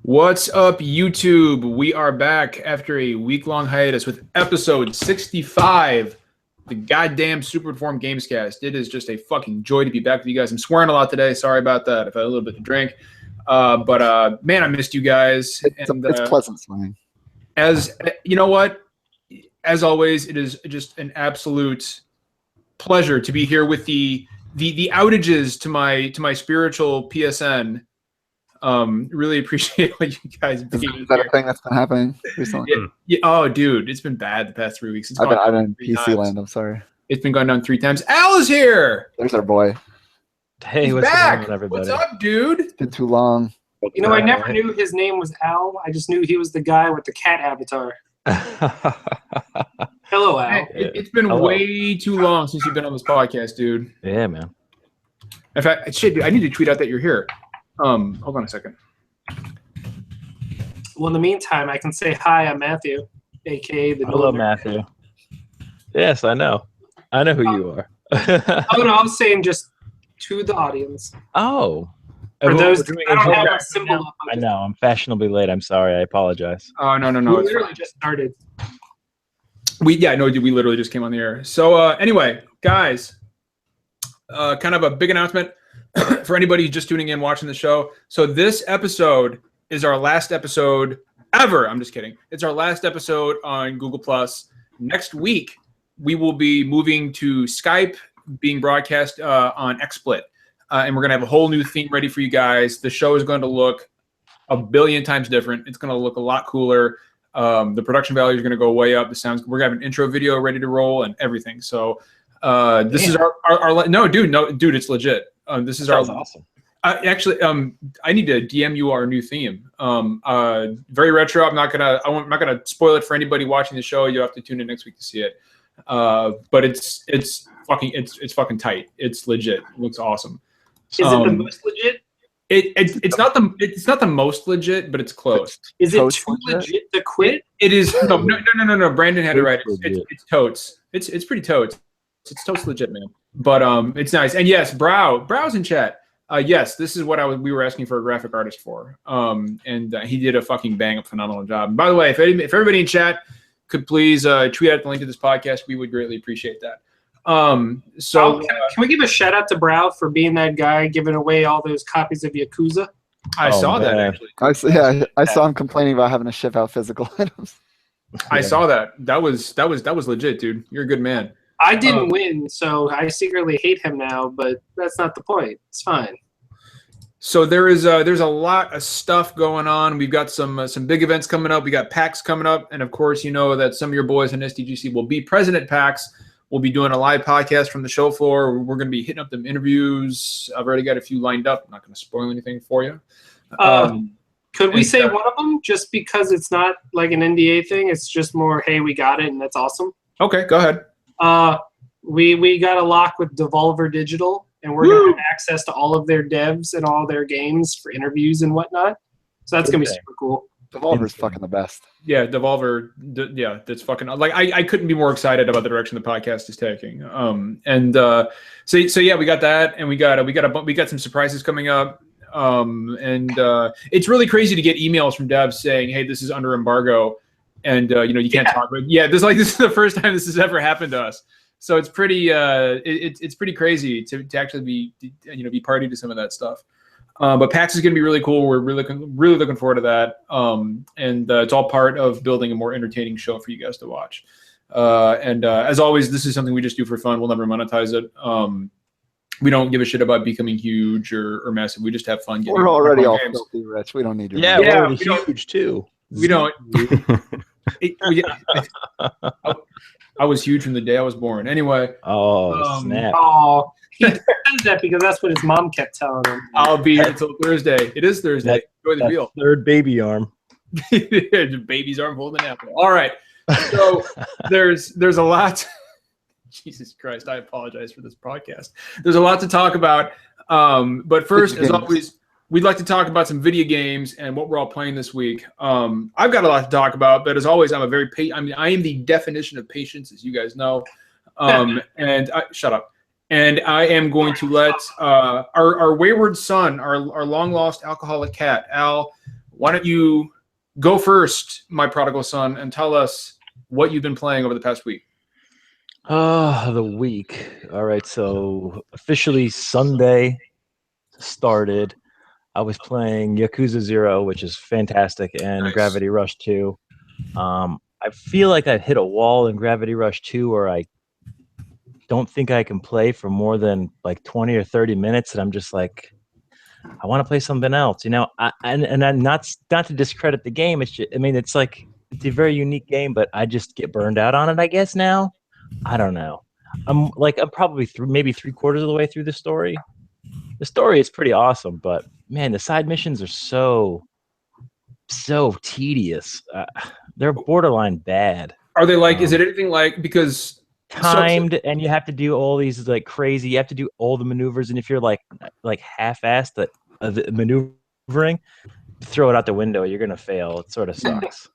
What's up, YouTube? We are back after a week-long hiatus with episode 65, the goddamn Super Deformed Gamescast. It is just a fucking joy to be back with you guys. I'm swearing a lot today. Sorry about that. I've had a little bit to drink. But man, I missed you guys. It's pleasant swimming. As you know what? As always, it is just an absolute pleasure to be here with the outages to my spiritual PSN. Really appreciate what you guys being here. Is that a thing that's been happening recently? Yeah. Oh, dude, it's been bad the past 3 weeks. I've been in PC land. I'm sorry. It's been going down 3 times. Al is here. There's our boy. Hey, what's back. Going on, everybody? What's up, dude? It's been too long. You know, I never knew his name was Al. I just knew he was the guy with the cat avatar. Hello, Al. It's been way too long since you've been on this podcast, dude. Yeah, man. In fact, shit, dude, I need to tweet out that you're here. Hold on a second. Well, in the meantime, I can say hi. I'm Matthew, aka the. Hello, Matthew. Yes, I know. I know who you are. Oh no, I was saying just to the audience. Oh. For those, I don't have a symbol up. I know. I'm fashionably late. I'm sorry. I apologize. Oh no. We literally just started. We literally just came on the air. So anyway, guys, kind of a big announcement for anybody who's just tuning in, watching the show. So this episode is our last episode ever. I'm just kidding. It's our last episode on Google+. Next week, we will be moving to Skype, being broadcast on XSplit. And we're going to have a whole new theme ready for you guys. The show is going to look a billion times different. It's going to look a lot cooler. The production value is going to go way up. The sounds. We're going to have an intro video ready to roll and everything. So this is our no, dude, it's legit. This is awesome. Actually, I need to DM you our new theme. Very retro. I'm not gonna spoil it for anybody watching the show. You have to tune in next week to see it. But it's fucking tight. It's legit. It looks awesome. Is it the most legit? It's not the most legit, but it's close. Is it too legit to quit? It is. No. Brandon had it right. It's totes. It's pretty totes. It's totes legit, man. But it's nice. And yes, Brow's in chat. Yes, this is what we were asking for a graphic artist for. And he did a fucking bang-up phenomenal job. And by the way, if everybody in chat could please tweet out the link to this podcast, we would greatly appreciate that. Can we give a shout out to Brow for being that guy giving away all those copies of Yakuza? I saw that actually. I saw him complaining about having to ship out physical items. I saw that. That was legit, dude. You're a good man. I didn't win, so I secretly hate him now, but that's not the point. It's fine. So there's a lot of stuff going on. We've got some big events coming up. We got PAX coming up, and of course, you know that some of your boys in SDGC will be present at PAX. We'll be doing a live podcast from the show floor. We're going to be hitting up them interviews. I've already got a few lined up. I'm not going to spoil anything for you. Could we say one of them just because it's not like an NDA thing? It's just more, hey, we got it, and that's awesome. Okay, go ahead. We got a lock with Devolver Digital, and we're going to have access to all of their devs and all their games for interviews and whatnot. So that's going to be super cool. Devolver's fucking the best. Yeah, Devolver. Yeah, that's fucking like I couldn't be more excited about the direction the podcast is taking. So yeah, we got that, and we got some surprises coming up. It's really crazy to get emails from devs saying, "Hey, this is under embargo." And you can't talk about it. Yeah, this is the first time this has ever happened to us. So it's pretty it's pretty crazy to actually be party to some of that stuff. But PAX is going to be really cool. We're really looking forward to that. It's all part of building a more entertaining show for you guys to watch. As always, this is something we just do for fun. We'll never monetize it. We don't give a shit about becoming huge or massive. We just have fun. We're already all filthy rich. We don't need your money. We're already huge too. We don't. I was huge from the day I was born. Anyway. Oh, snap. Oh, he says that because that's what his mom kept telling him. I'll be here until Thursday. It is Thursday. Enjoy the deal. Third baby arm. The baby's arm holding an apple. All right. So there's a lot. Jesus Christ, I apologize for this podcast. There's a lot to talk about. But first, as always, we'd like to talk about some video games and what we're all playing this week. I've got a lot to talk about, but as always, I am the definition of patience, as you guys know. Shut up. And I am going to let our wayward son, our long lost alcoholic cat, Al, why don't you go first, my prodigal son, and tell us what you've been playing over the past week. Oh, the week. All right, so officially Sunday started. I was playing Yakuza 0, which is fantastic, and Nice. Gravity Rush 2. I feel like I've hit a wall in Gravity Rush 2 where I don't think I can play for more than like 20 or 30 minutes, and I'm just like, I want to play something else, you know. And I'm not to discredit the game. It's just, I mean, it's like it's a very unique game, but I just get burned out on it, I guess now. I don't know. I'm probably maybe 3/4 of the way through the story. The story is pretty awesome, but man, the side missions are so tedious. They're borderline bad. Are they like? Is it anything like because timed and you have to do all these like crazy? You have to do all the maneuvers, and if you're like half-assed the maneuvering, throw it out the window. You're gonna fail. It sort of sucks.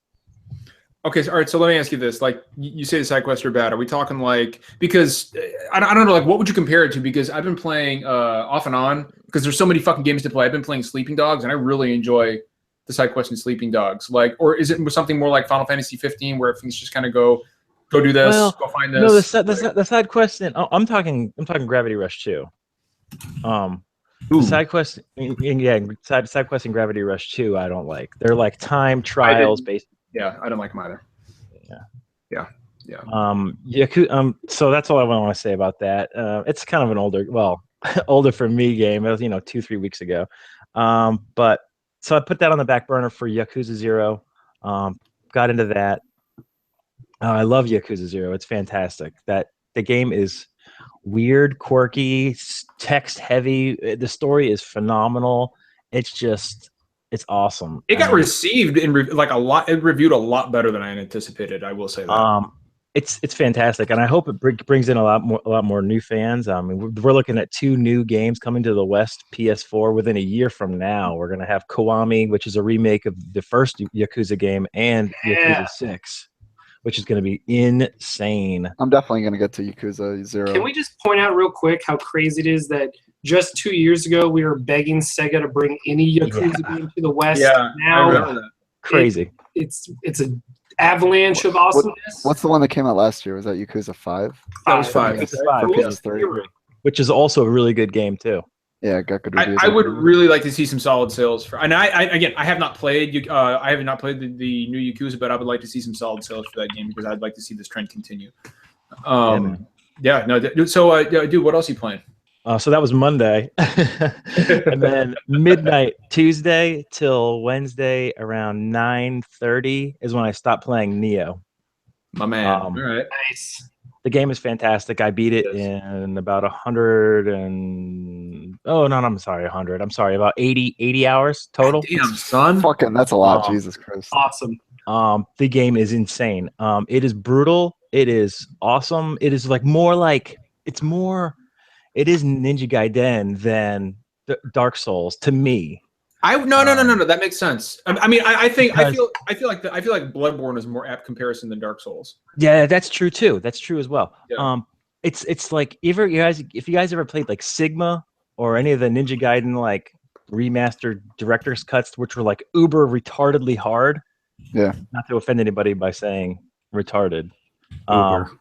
Okay, all right. So let me ask you this: like, you say the side quests are bad. Are we talking like because I don't know? Like, what would you compare it to? Because I've been playing off and on because there's so many fucking games to play. I've been playing Sleeping Dogs, and I really enjoy the side quests in Sleeping Dogs. Like, or is it something more like Final Fantasy 15 where things just kind of go do this, go find this? No, the side quest. I'm talking Gravity Rush 2. Side quest, side quest in Gravity Rush 2. I don't like. They're like time trials based. Yeah, I don't like them either. Yeah. So that's all I want to say about that. It's kind of an older for me game. It was 2-3 weeks ago. But so I put that on the back burner for Yakuza 0. Got into that. I love Yakuza 0. It's fantastic. That the game is weird, quirky, text heavy. The story is phenomenal. It's awesome. It got received in like a lot. It reviewed a lot better than I anticipated. I will say that. It's fantastic, and I hope it brings in a lot more new fans. I mean, we're looking at 2 new games coming to the West PS4 within a year from now. We're gonna have Kiwami, which is a remake of the first Yakuza game, and Yakuza 6, which is going to be insane. I'm definitely going to get to Yakuza 0. Can we just point out real quick how crazy it is that just 2 years ago we were begging Sega to bring any Yakuza game to the West. Yeah, now I remember that. Crazy. It's an avalanche of awesomeness. What's the one that came out last year? Was that Yakuza 5? That was 5. Yakuza 5, For yeah. PS3. Which is also a really good game too. Yeah, it got good reviews. I would really like to see some solid sales for. And I have not played. I have not played the new Yakuza, but I would like to see some solid sales for that game because I'd like to see this trend continue. Dude. So, dude, what else are you playing? So that was Monday, and then midnight Tuesday till Wednesday around 9:30 is when I stopped playing Nioh. My man. All right. Nice. The game is fantastic. I beat it in about 100 and I'm sorry, about 80 hours total. Damn, son. Fucking, that's a lot. Jesus Christ. Awesome. The game is insane. It is brutal. It is awesome. It is like it is Ninja Gaiden than Dark Souls to me. No. That makes sense. I mean, I feel like Bloodborne is a more apt comparison than Dark Souls. Yeah, that's true too. That's true as well. Yeah. It's like if you guys ever played like Sigma or any of the Ninja Gaiden like remastered director's cuts, which were like uber retardedly hard. Yeah. Not to offend anybody by saying retarded. Uber.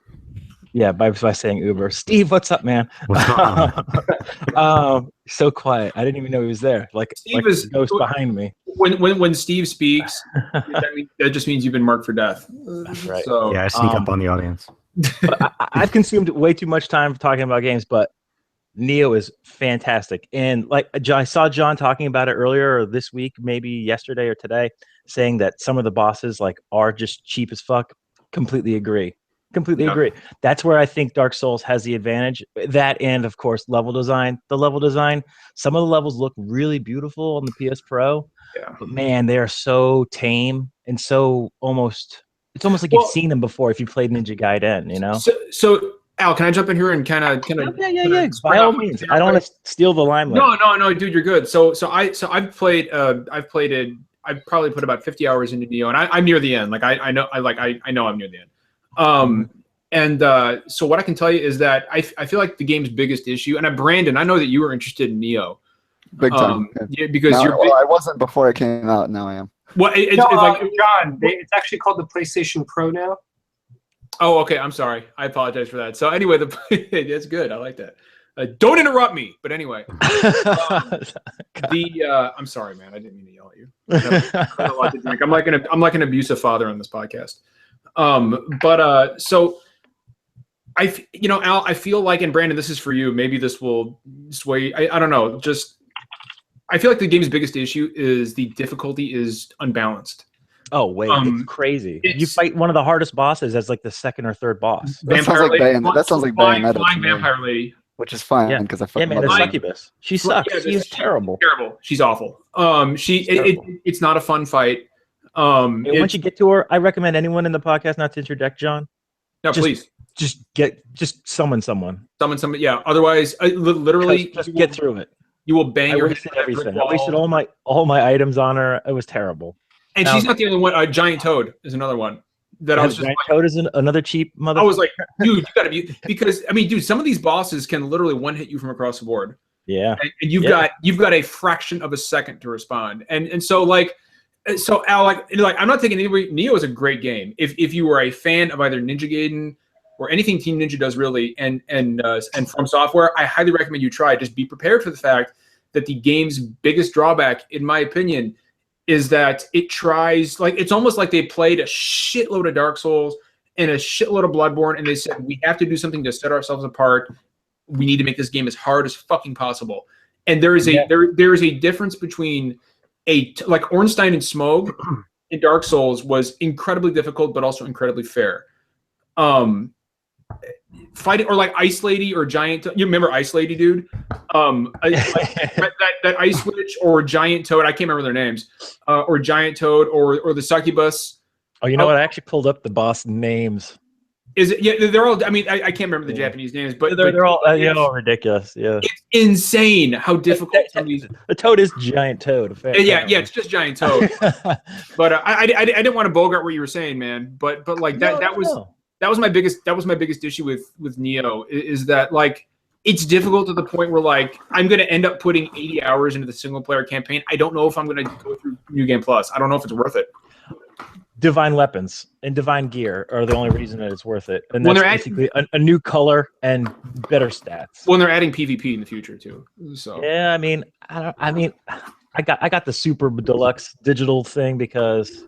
Yeah, by saying Uber. Steve, what's up, man? What's going on? So quiet. I didn't even know he was there. Like Steve is a ghost behind me. When Steve speaks, that just means you've been marked for death. That's right. So, Yeah, I sneak up on the audience. But I've consumed way too much time talking about games, but Nioh is fantastic. And like I saw John talking about it earlier or this week, maybe yesterday or today, saying that some of the bosses like are just cheap as fuck. Completely agree. Agree. That's where I think Dark Souls has the advantage. That and of course level design. The level design. Some of the levels look really beautiful on the PS Pro. Yeah. But man, they are so tame and so almost. It's almost like you've seen them before if you played Ninja Gaiden. You know. So Al, can I jump in here and kind of? Yeah. By all means, I don't want to steal the limelight. No, dude, you're good. So I've played it. I've probably put about 50 hours into Nioh, and I'm near the end. Like I know I'm near the end. So what I can tell you is that I feel like the game's biggest issue, and Brandon, I know that you were interested in Nioh. Big time. Yeah, because Now, you're well, I wasn't before it came out. Now I am. well, it's No, like John, it's actually called the PlayStation Pro now. oh, okay. I'm sorry. I apologize for that. So anyway, that's good. I like that. Don't interrupt me. But anyway, I'm sorry, man. I didn't mean to yell at you. I have a lot to drink. I'm like an abusive father on this podcast. So Al, I feel like, and Brandon, this is for you. Maybe this will sway. I don't know. Just I feel like the game's biggest issue is the difficulty is unbalanced. Oh wait, it's crazy. You fight one of the hardest bosses as like the second or third boss. That sounds like Bayonetta. That sounds like Bayonetta. Flying vampire lady. Which is fine because I Yeah, fucking man, it's love her. succubus. She sucks. Yeah, She's terrible. Terrible. She's awful. It's not a fun fight. And once you get to her, I recommend anyone in the podcast not to interject, John. No, please. Just summon someone. Summon somebody. Yeah. Otherwise, literally, Just get through it. You will bang I your wasted head against a everything. brick I wasted wall. all my items on her. It was terrible. And she's not the only one. Giant Toad is another one that I was just Giant like, Toad is another cheap mother. I was like, dude, you gotta be, because I mean, dude, some of these bosses can literally one hit you from across the board. Yeah. And you've got a fraction of a second to respond. And so Al, I'm not taking anybody. Nioh is a great game. If you were a fan of either Ninja Gaiden or anything Team Ninja does really, and From Software, I highly recommend you try it. Just be prepared for the fact that the game's biggest drawback, in my opinion, is that it tries, like, it's almost like they played a shitload of Dark Souls and a shitload of Bloodborne, and they said, we have to do something to set ourselves apart. We need to make this game as hard as fucking possible. And there is there is a difference between like Ornstein and Smough in Dark Souls was incredibly difficult, but also incredibly fair. Fighting or like Ice Lady or Giant Toad. You remember Ice Lady, dude? That Ice Witch or Giant Toad. I can't remember their names. Or Giant Toad or the Succubus. Oh, you know what? I actually pulled up the boss names. Is it? Yeah, they're all. I mean, I can't remember the Japanese names, but they're all ridiculous. Yeah, it's insane how difficult some of these. The Toad is Giant Toad. Yeah, it's just Giant Toad. But I didn't want to bogart what you were saying, man. But like that was my biggest issue with Nioh is that, like, it's difficult to the point where, like, I'm going to end up putting 80 hours into the single player campaign. I don't know if I'm going to go through New Game Plus. I don't know if it's worth it. Divine weapons and divine gear are the only reason that it's worth it. And that's basically a new color and better stats. When they're adding PvP in the future too. So yeah, I got the super deluxe digital thing because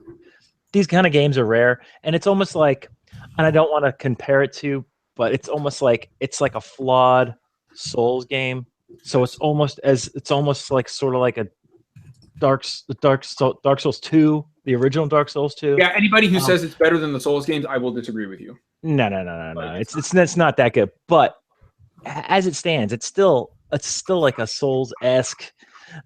these kind of games are rare, and it's almost like, and I don't want to compare it to, but it's almost like a flawed Souls game. So it's almost like sort of like a Dark Souls 2, the original Dark Souls 2. Yeah, anybody who says it's better than the Souls games, I will disagree with you. No. It's not that good. But as it stands, it's still like a Souls-esque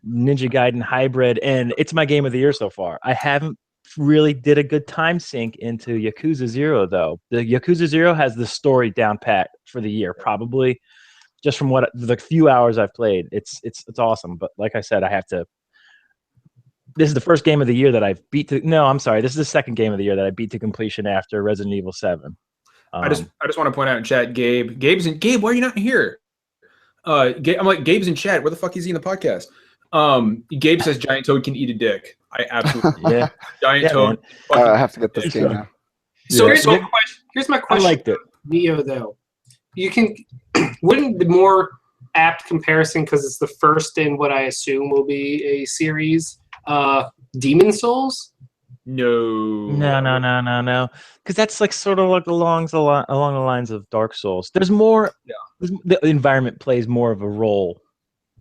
Ninja Gaiden hybrid, and it's my game of the year so far. I haven't really did a good time sink into Yakuza 0 though. The Yakuza 0 has the story down pat for the year, probably just from what the few hours I've played. It's awesome. But like I said, this is the first game of the year that I've beat to. No, I'm sorry. This is the second game of the year that I beat to completion after Resident Evil 7. I just want to point out in chat, Gabe, why are you not here? Gabe, I'm like, Gabe's in chat. Where the fuck is he in the podcast? Gabe says Giant Toad can eat a dick. I absolutely Giant Toad. I have to get this game now. So here's my question. I liked it. Nioh though, wouldn't the more apt comparison, because it's the first in what I assume will be a series, Demon Souls? No. Because that's like sort of like along the lines of Dark Souls. There's more. Yeah. The environment plays more of a role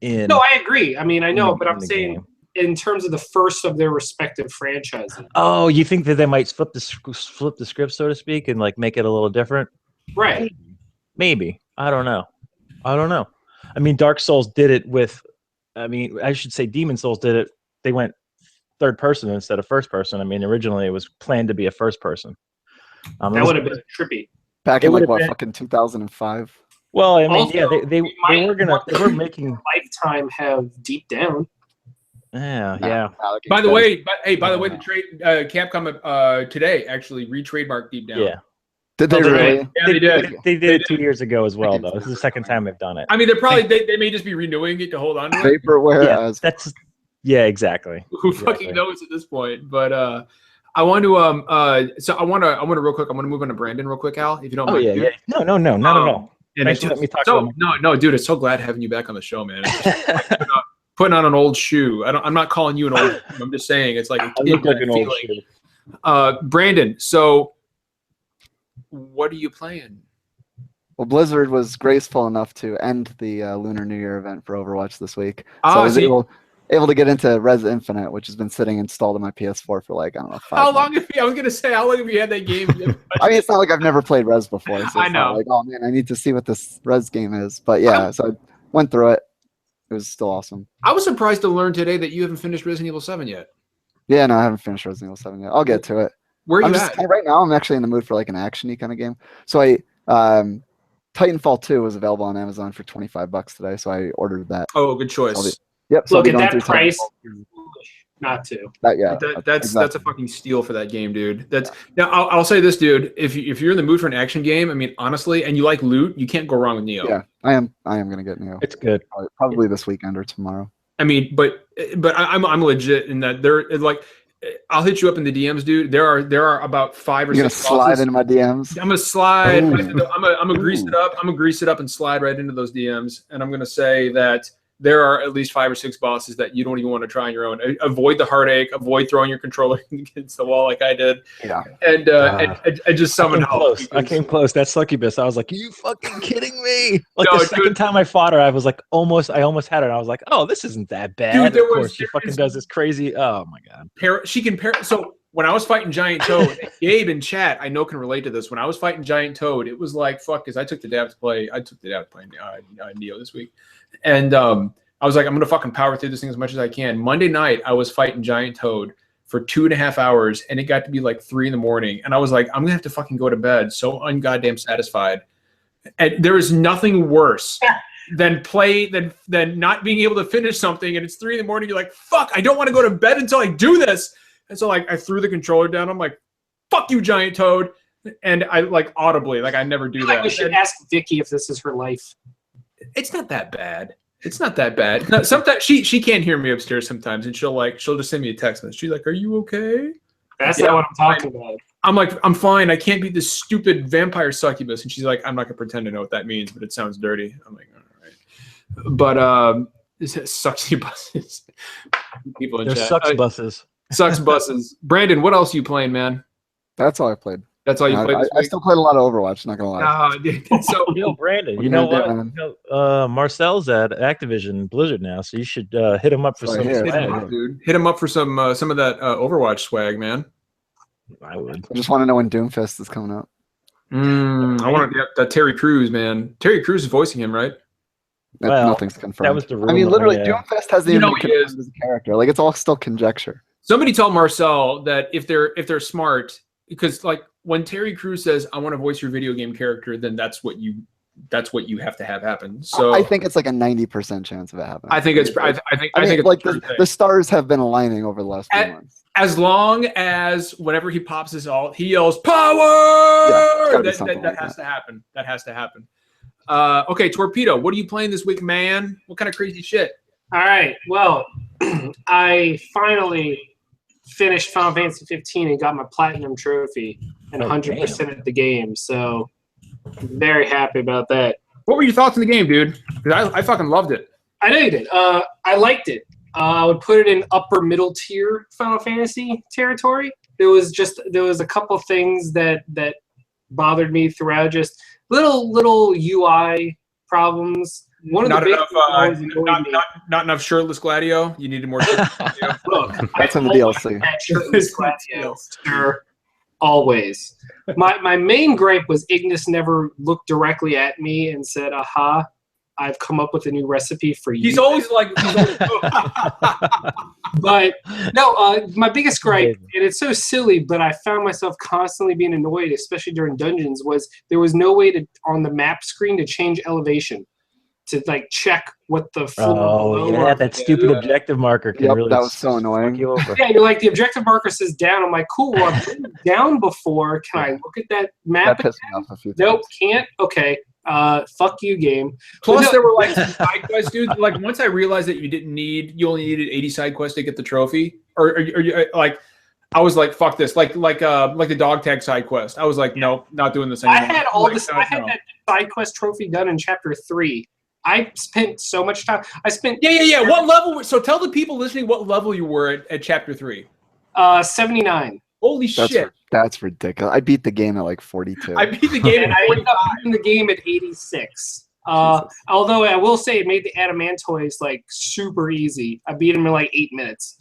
in. No, I agree. I mean, I know, but I'm saying game. In terms of the first of their respective franchises. Oh, you think that they might flip the script, so to speak, and like make it a little different? Right. Maybe. I don't know. I mean, Dark Souls did it with. I mean, I should say Demon Souls did it. They went third person instead of first person. I mean, originally it was planned to be a first person. That would have been trippy. Back in like what, fucking 2005. Well, I mean, also, yeah, they were making Lifetime have Deep Down. Yeah. By the way, the trade Capcom today actually re-trademarked Deep Down. Yeah. Did they Oh, really? Yeah, they did. They did They it 2 years ago as well, though. This is the second time they've done it. I mean, they may just be renewing it to hold on to it. Vaporware Yeah, as exactly. Who fucking knows at this point? But I want to so I want to real quick. I want to move on to Brandon real quick, Al, if you don't Oh mind. yeah, dude. yeah. No, not at all. And Thanks it's for letting me talk so, about no, dude, it's so glad having you back on the show, man. It's just like putting on an old shoe. I'm not calling you an old shoe. I'm just saying it's like a I look like an old feeling. shoe. Brandon, so what are you playing? Well, Blizzard was graceful enough to end the Lunar New Year event for Overwatch this week. So I was able to get into Res Infinite, which has been sitting installed on my PS4 for like, I don't know, 5 How months. long have you, I was gonna say, how long have you had that game? I mean, it's not like I've never played Res before. So it's I know. not like, oh man, I need to see what this Res game is. But yeah, so I went through it. It was still awesome. I was surprised to learn today that you haven't finished Resident Evil 7 yet. Yeah, no, I haven't finished Resident Evil 7 yet. I'll get to it. Where are I'm you just at? right now. I'm actually in the mood for like an action-y kind of game. So Titanfall 2 was available on Amazon for $25 today, so I ordered that. Oh, good choice. Yep. So I'll Look be at going that through price. Titanfall. Foolish not to. That's a fucking steal for that game, dude. Now I'll say this, dude. If you're in the mood for an action game, I mean, honestly, and you like loot, you can't go wrong with Nioh. Yeah, I am gonna get Nioh. It's good. Probably this weekend or tomorrow. I mean, but I'm legit in that like I'll hit you up in the DMs, dude. There are about 5 or You're gonna 6 slide bosses. into my DMs. I'm gonna slide. Ooh. I'm gonna grease it up. I'm gonna grease it up and slide right into those DMs. And I'm gonna say that there are at least 5 or 6 bosses that you don't even want to try on your own. Avoid the heartache. Avoid throwing your controller against the wall like I did. Yeah. And I just summoned help. I came close. That succubus. I was like, "You fucking kidding me?" Like No, the second time I fought her, I was like, I almost had her. And I was like, "Oh, this isn't that bad." Dude, Of course, she fucking does this crazy. Oh my god. She can pair. So when I was fighting Giant Toad, Gabe in chat, I know can relate to this. When I was fighting Giant Toad, it was like fuck, because I took the dab to play. Nioh this week, and I was like, I'm gonna fucking power through this thing as much as I can. Monday night, I was fighting Giant Toad for 2.5 hours, and it got to be like 3 a.m, and I was like, I'm gonna have to fucking go to bed. So ungoddamn satisfied. And there is nothing worse than not being able to finish something, and it's 3 a.m. You're like, fuck, I don't want to go to bed until I do this. And so like I threw the controller down. I'm like, fuck you, Giant Toad. And I like audibly, like I never do that. We should ask Vicky if this is her life. It's not that bad. It's not that bad. No, sometimes she can't hear me upstairs sometimes, and she'll just send me a text message. She's like, "Are you okay?" That's not what I'm talking about. I'm like, "I'm fine. I can't beat this stupid vampire succubus." And she's like, "I'm not gonna pretend to know what that means, but it sounds dirty." I'm like, "All right." But succubuses. People in There's chat. sucks buses. Sucks buses. Brandon, what else are you playing, man? That's all I played. That's all you played this I week? still played a lot of Overwatch. Not gonna lie. Dude, so Yo, Brandon, What you are know you gonna what? do, man? Marcel's at Activision Blizzard now, so you should hit him up for Right some here. hit him swag. up, dude. Hit him up for some of that Overwatch swag, man. I would. I just want to know when Doomfist is coming out. I want that Terry Crews, man. Terry Crews is voicing him, right? Well, Nothing's confirmed. That was the rumor. I mean, literally, yeah. Doomfist hasn't You even know been he confirmed as a character. Like, it's all still conjecture. Somebody tell Marcel that if they're smart, because like when Terry Crews says, "I want to voice your video game character," then that's what you have to have happen. So I think it's like a 90% chance of it happening. I think it's like a true the thing. stars have been aligning over the last few months. As long as whenever he pops his alt, he yells "Power!" Yeah, it's gotta be that something like has to happen. That has to happen. Okay, Torpedo, what are you playing this week, man? What kind of crazy shit? All right. Well, I finally finished Final Fantasy 15 and got my platinum trophy and 100% of the game. So I'm very happy about that. What were your thoughts on the game, dude? Because I fucking loved it. I know you did. I liked it. I would put it in upper middle tier Final Fantasy territory. There was a couple things that bothered me throughout. Just little UI problems. One of Not the big enough, things that always annoyed me. not enough shirtless Gladio. You needed more. Shirtless Gladio. Look, That's I in the always DLC. had shirtless Gladio, sir. Always. My main gripe was Ignis never looked directly at me and said, "Aha, I've come up with a new recipe for you." He's always like. But no, my biggest gripe, and it's so silly, but I found myself constantly being annoyed, especially during dungeons, was there was no way to on the map screen to change elevation. to like check what the Oh yeah, that stupid objective marker can really. That was so annoying. You over. Yeah, you're like the objective marker says down. I'm like, cool. Well, I've been down before. Can I look at that map? That pissed me off a few times. Nope, can't. Okay. Fuck you, game. Plus, there were like some side quests, dude. Like once I realized that you only needed 80 side quests to get the trophy, or like, I was like, fuck this. Like the dog tag side quest. I was like, nope, not doing this anymore. I had all this. I had that side quest trophy done in chapter 3. I spent so much time. I spent. Yeah. What level? So tell the people listening what level you were at chapter 3. 79. Holy shit. That's ridiculous. I beat the game at like 42. I beat the game and I ended up beating the game at 86. Although I will say it made the Adamantoids like super easy. I beat them in like 8 minutes.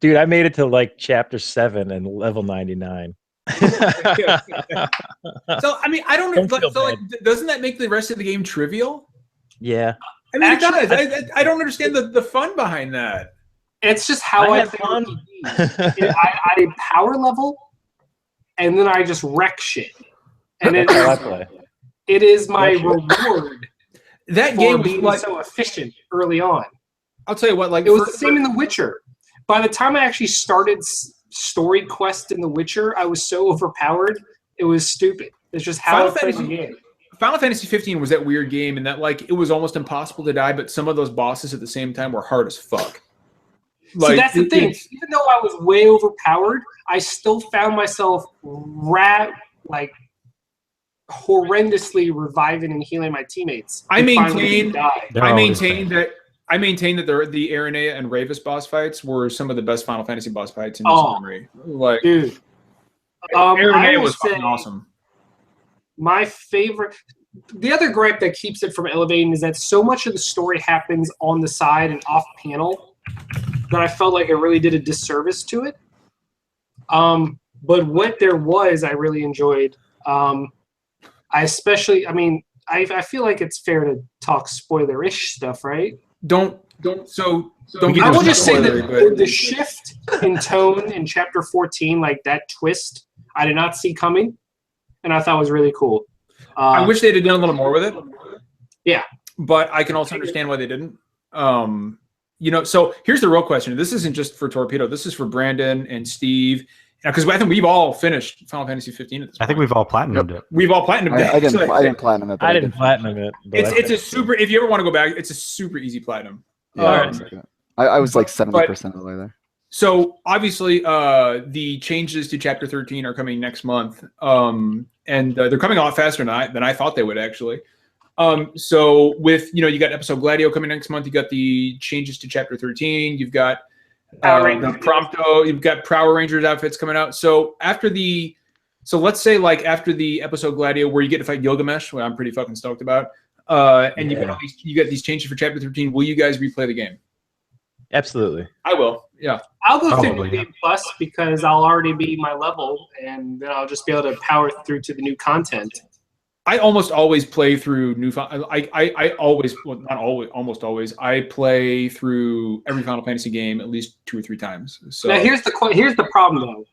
Dude, I made it to like chapter 7 and level 99. So I mean, I don't know. So like, doesn't that make the rest of the game trivial? Yeah. I mean, actually, it does. I don't understand the fun behind that. It's just how I play RPGs. I power level, and then I just wreck shit. And it is my reward. That for game was being like, so efficient early on. I'll tell you what. Like it was the same in The Witcher. By the time I actually started story quest in The Witcher, I was so overpowered. It was stupid. It's just how I played the game. Final Fantasy 15 was that weird game, and that like it was almost impossible to die, but some of those bosses at the same time were hard as fuck. Like, so that's the thing. Even though I was way overpowered, I still found myself horrendously reviving and healing my teammates. I maintain that the Aranea and Ravis boss fights were some of the best Final Fantasy boss fights in this memory. Like, dude, Aranea was fucking awesome. My favorite. The other gripe that keeps it from elevating is that so much of the story happens on the side and off panel that I felt like it really did a disservice to it. But what there was, I really enjoyed. I feel like it's fair to talk spoiler-ish stuff, right? Don't. I will just say that the shift in tone in chapter 14, like that twist, I did not see coming, and I thought was really cool. I wish they'd have done a little more with it. Yeah, but I can also understand why they didn't. So here's the real question. This isn't just for Torpedo. This is for Brandon and Steve. Because I think we've all finished Final Fantasy 15 at this point. I think we've all platinumed it. We've all platinumed it. I didn't platinum it. I didn't platinum it. It's a super. If you ever want to go back, it's a super easy platinum. Yeah, I was like 70% of the way there. So obviously, the changes to Chapter 13 are coming next month, and they're coming a lot faster than I thought they would actually. So with you got Episode Gladio coming next month. You got the changes to Chapter 13. You've got the Prompto. You've got Power Rangers outfits coming out. So let's say like after the Episode Gladio, where you get to fight Gilgamesh, what I'm pretty fucking stoked about, and you got these changes for Chapter 13. Will you guys replay the game? Absolutely. I will. Yeah. I'll go through New Game Plus because I'll already be my level, and then I'll just be able to power through to the new content. I almost always play through almost always. I play through every Final Fantasy game at least 2 or 3 times. So now here's the problem though,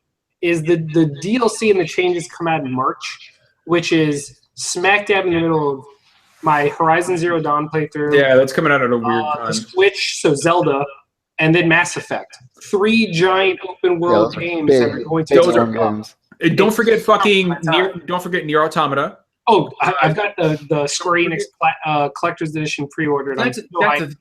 is the DLC and the changes come out in March, which is smack dab in the middle of my Horizon Zero Dawn playthrough. Yeah, that's coming out at a weird time. Switch, so Zelda, and then Mass Effect. 3 giant open world games that are going to. Those are games. Don't forget Nier Automata. Oh, I've got the Square Enix Collector's Edition pre-ordered.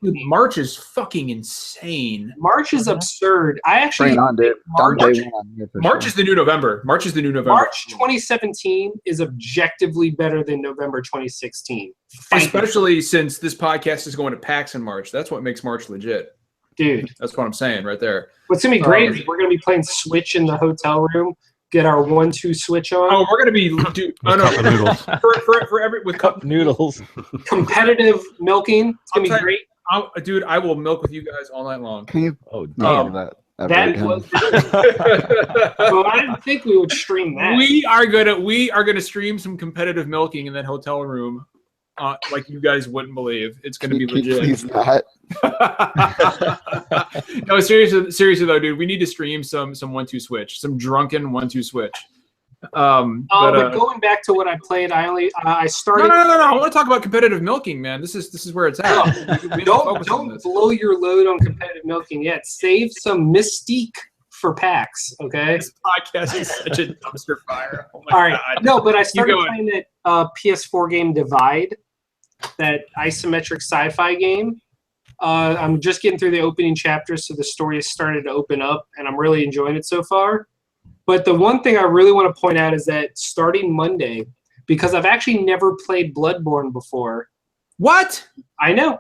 March is fucking insane. March is absurd. I actually March is the new November. March 2017 is objectively better than November 2016. Especially since this podcast is going to PAX in March. That's what makes March legit. Dude. That's what I'm saying right there. What's going to be great is we're going to be playing Switch in the hotel room. Get our 1-2 switch on. Oh, we're gonna be for every with cup noodles. Competitive milking. It's gonna be great. Dude, I will milk with you guys all night long. Can you? Oh, damn. That was. Well, I didn't think we would stream that. We are gonna stream some competitive milking in that hotel room. Like you guys wouldn't believe. It's going to be legit. Please not. No, seriously though, dude, we need to stream some 1-2 switch, some drunken 1-2 switch. But going back to what I played, I started. No. I want to talk about competitive milking, man. This is where it's at. Don't blow your load on competitive milking yet. Save some mystique for PAX, okay? This podcast is such a dumpster fire. Oh my All right. God. No, but I started playing that PS4 game Divide, that isometric sci-fi game. I'm just getting through the opening chapters, so the story has started to open up, and I'm really enjoying it so far. But the one thing I really want to point out is that starting Monday, because I've actually never played Bloodborne before. What? I know.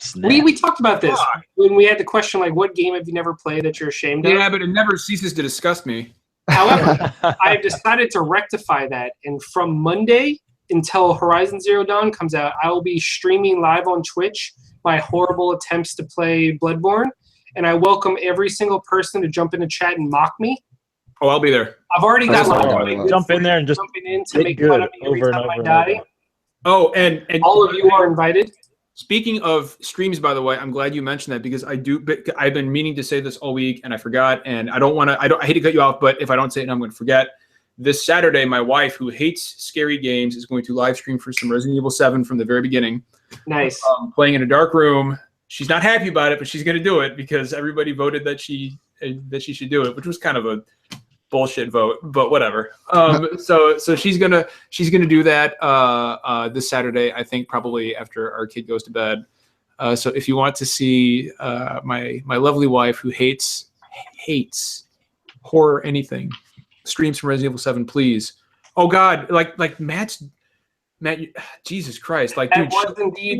Snap. We talked about this when we had the question, like, what game have you never played that you're ashamed of? Yeah, but it never ceases to disgust me. However, I've decided to rectify that, and from Monday until Horizon Zero Dawn comes out, I will be streaming live on Twitch my horrible attempts to play Bloodborne, and I welcome every single person to jump into chat and mock me. Oh, I'll be there. I've already got Jump in there and just jumping in to get make good fun of me every over and time over I and die. over. Oh, and All of you are invited. Speaking of streams, by the way, I'm glad you mentioned that because I've been meaning to say this all week and I forgot, and I hate to cut you off, but if I don't say it, I'm going to forget. This Saturday, my wife, who hates scary games, is going to live stream for some Resident Evil 7 from the very beginning. Nice. Playing in a dark room. She's not happy about it, but she's going to do it because everybody voted that she should do it, which was kind of a bullshit vote, but whatever. So she's gonna do that this Saturday, I think, probably after our kid goes to bed. So if you want to see my lovely wife who hates horror anything, streams from Resident Evil 7, please. Oh God, like Matt, Jesus Christ! Like, That dude, was indeed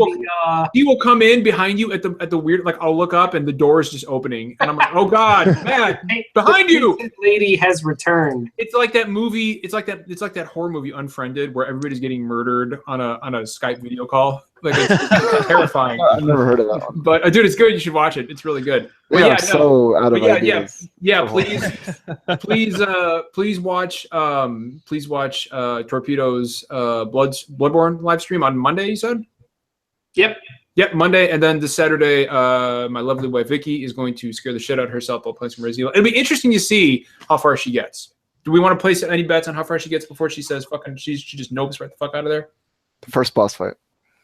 he will come in behind you at the weird. Like, I'll look up and the door is just opening, and I'm like, oh God, Matt, behind you! The lady has returned. It's like that movie. It's like that horror movie Unfriended, where everybody's getting murdered on a Skype video call. Like, it's terrifying. I've never heard of that one. But dude, it's good. You should watch it. It's really good. We are so out of ideas. Yeah. Please watch Torpedo's Bloodborne live stream on Monday. You said. Yep, Monday, and then this Saturday, my lovely wife Vicky is going to scare the shit out of herself while playing some Resident Evil. It'll be interesting to see how far she gets. Do we want to place any bets on how far she gets before she says fucking she just nopes right the fuck out of there? The first boss fight.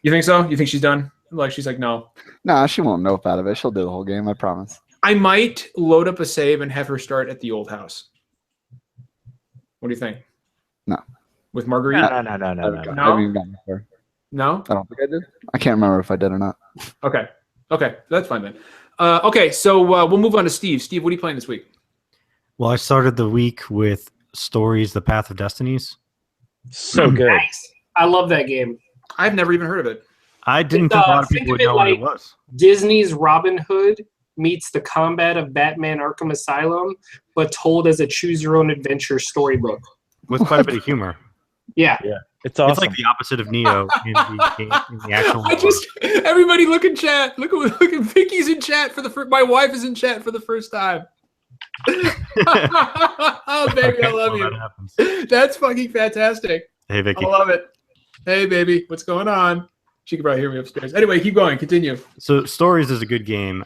You think so? You think she's done? Like, she's like, no. Nah, she won't nope out of it. She'll do the whole game, I promise. I might load up a save and have her start at the old house. What do you think? No. With Marguerite? No. I haven't even gotten there. No? I don't think I did. I can't remember if I did or not. Okay, that's fine then. Okay, so we'll move on to Steve. Steve, what are you playing this week? Well, I started the week with Stories: The Path of Destinies. So good. Nice. I love that game. I've never even heard of it. I didn't think a lot of people would know what it was. Disney's Robin Hood meets the combat of Batman Arkham Asylum, but told as a choose-your-own-adventure storybook. With quite a bit of humor. Yeah. It's awesome. It's like the opposite of Nioh in the actual Everybody look in chat. Look at Vicky's in chat for the first. My wife is in chat for the first time. Oh, baby, I love you. That's fucking fantastic. Hey, Vicky. I love it. Hey, baby, what's going on? She could probably hear me upstairs. Anyway, keep going. Continue. So Stories is a good game.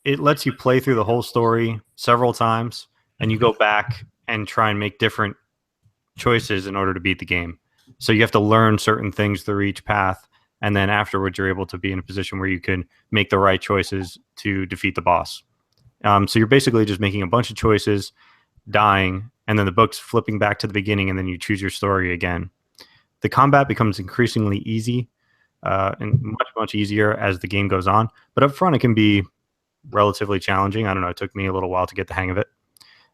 It lets you play through the whole story several times, and you go back and try and make different choices in order to beat the game. So you have to learn certain things through each path, and then afterwards you're able to be in a position where you can make the right choices to defeat the boss. So you're basically just making a bunch of choices, dying, and then the book's flipping back to the beginning, and then you choose your story again. The combat becomes increasingly easy and much easier as the game goes on. But up front, it can be relatively challenging. I don't know. It took me a little while to get the hang of it.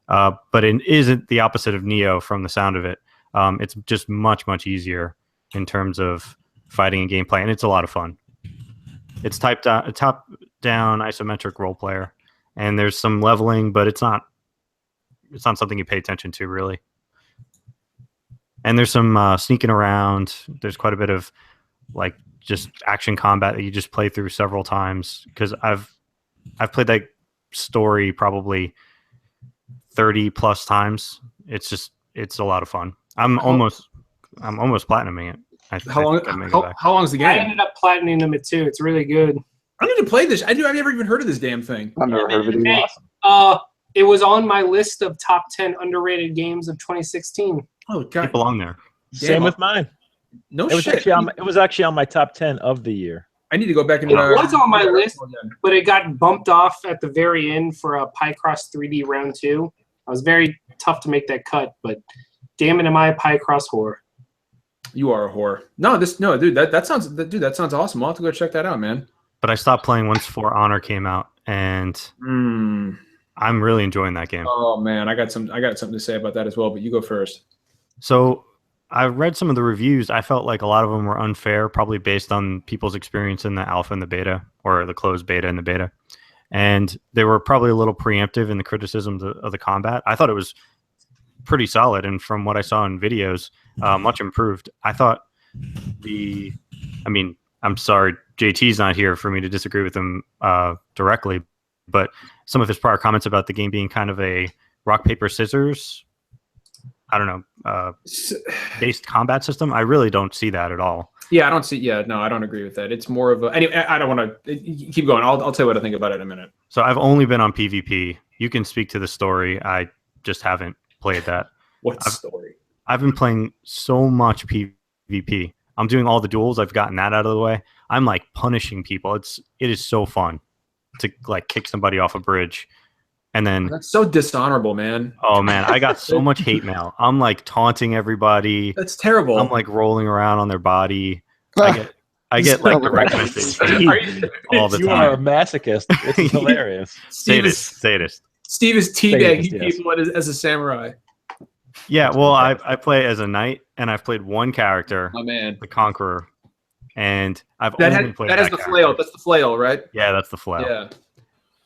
But it isn't the opposite of Nioh from the sound of it. It's just much easier in terms of fighting and gameplay, and it's a lot of fun. It's a top-down isometric role player, and there's some leveling, but it's not something you pay attention to really. And there's some sneaking around. There's quite a bit of like just action combat that you just play through several times, because I've played that story probably 30 plus times. It's a lot of fun. I'm almost platinuming it. How long is the game? I ended up platinuming it too. It's really good. I need to play this. I've never even heard of this damn thing. I've never heard of it. Hey, It was on my list of top 10 underrated games of 2016. Oh God, People on there. Same with mine. No It was shit. actually on my top 10 of the year. I need to go back and. It was on my list, but it got bumped off at the very end for a Picross 3D round 2. I was very tough to make that cut, but damn it, am I a Picross whore? You are a whore. No, dude. That sounds awesome. I'll have to go check that out, man. But I stopped playing once For Honor came out, and I'm really enjoying that game. Oh man, I got something to say about that as well. But you go first. So I read some of the reviews. I felt like a lot of them were unfair, probably based on people's experience in the alpha and the beta, or the closed beta and the beta. And they were probably a little preemptive in the criticisms of the combat. I thought it was pretty solid, and from what I saw in videos, much improved. I thought I'm sorry, JT's not here for me to disagree with him directly, but some of his prior comments about the game being kind of a rock, paper, scissors, I don't know, based combat system, I really don't see that at all. Yeah, I don't see. Yeah, no, I don't agree with that. It's more of a. Anyway, I don't want to keep going. I'll tell you what I think about it in a minute. So I've only been on PvP. You can speak to the story. I just haven't played that. What story? I've been playing so much PvP. I'm doing all the duels. I've gotten that out of the way. I'm like punishing people. It is so fun to like kick somebody off a bridge. And then that's so dishonorable, man. Oh man, I got so much hate mail. I'm like taunting everybody. That's terrible. I'm like rolling around on their body. I get like direct message all the time. You are a masochist. This is hilarious. Sadist. Steve is teabagging people as a samurai. Yeah, well, I play as a knight, and I've played one character, the Conqueror, and I've only played that. The flail. That's the flail, right? Yeah, that's the flail. Yeah.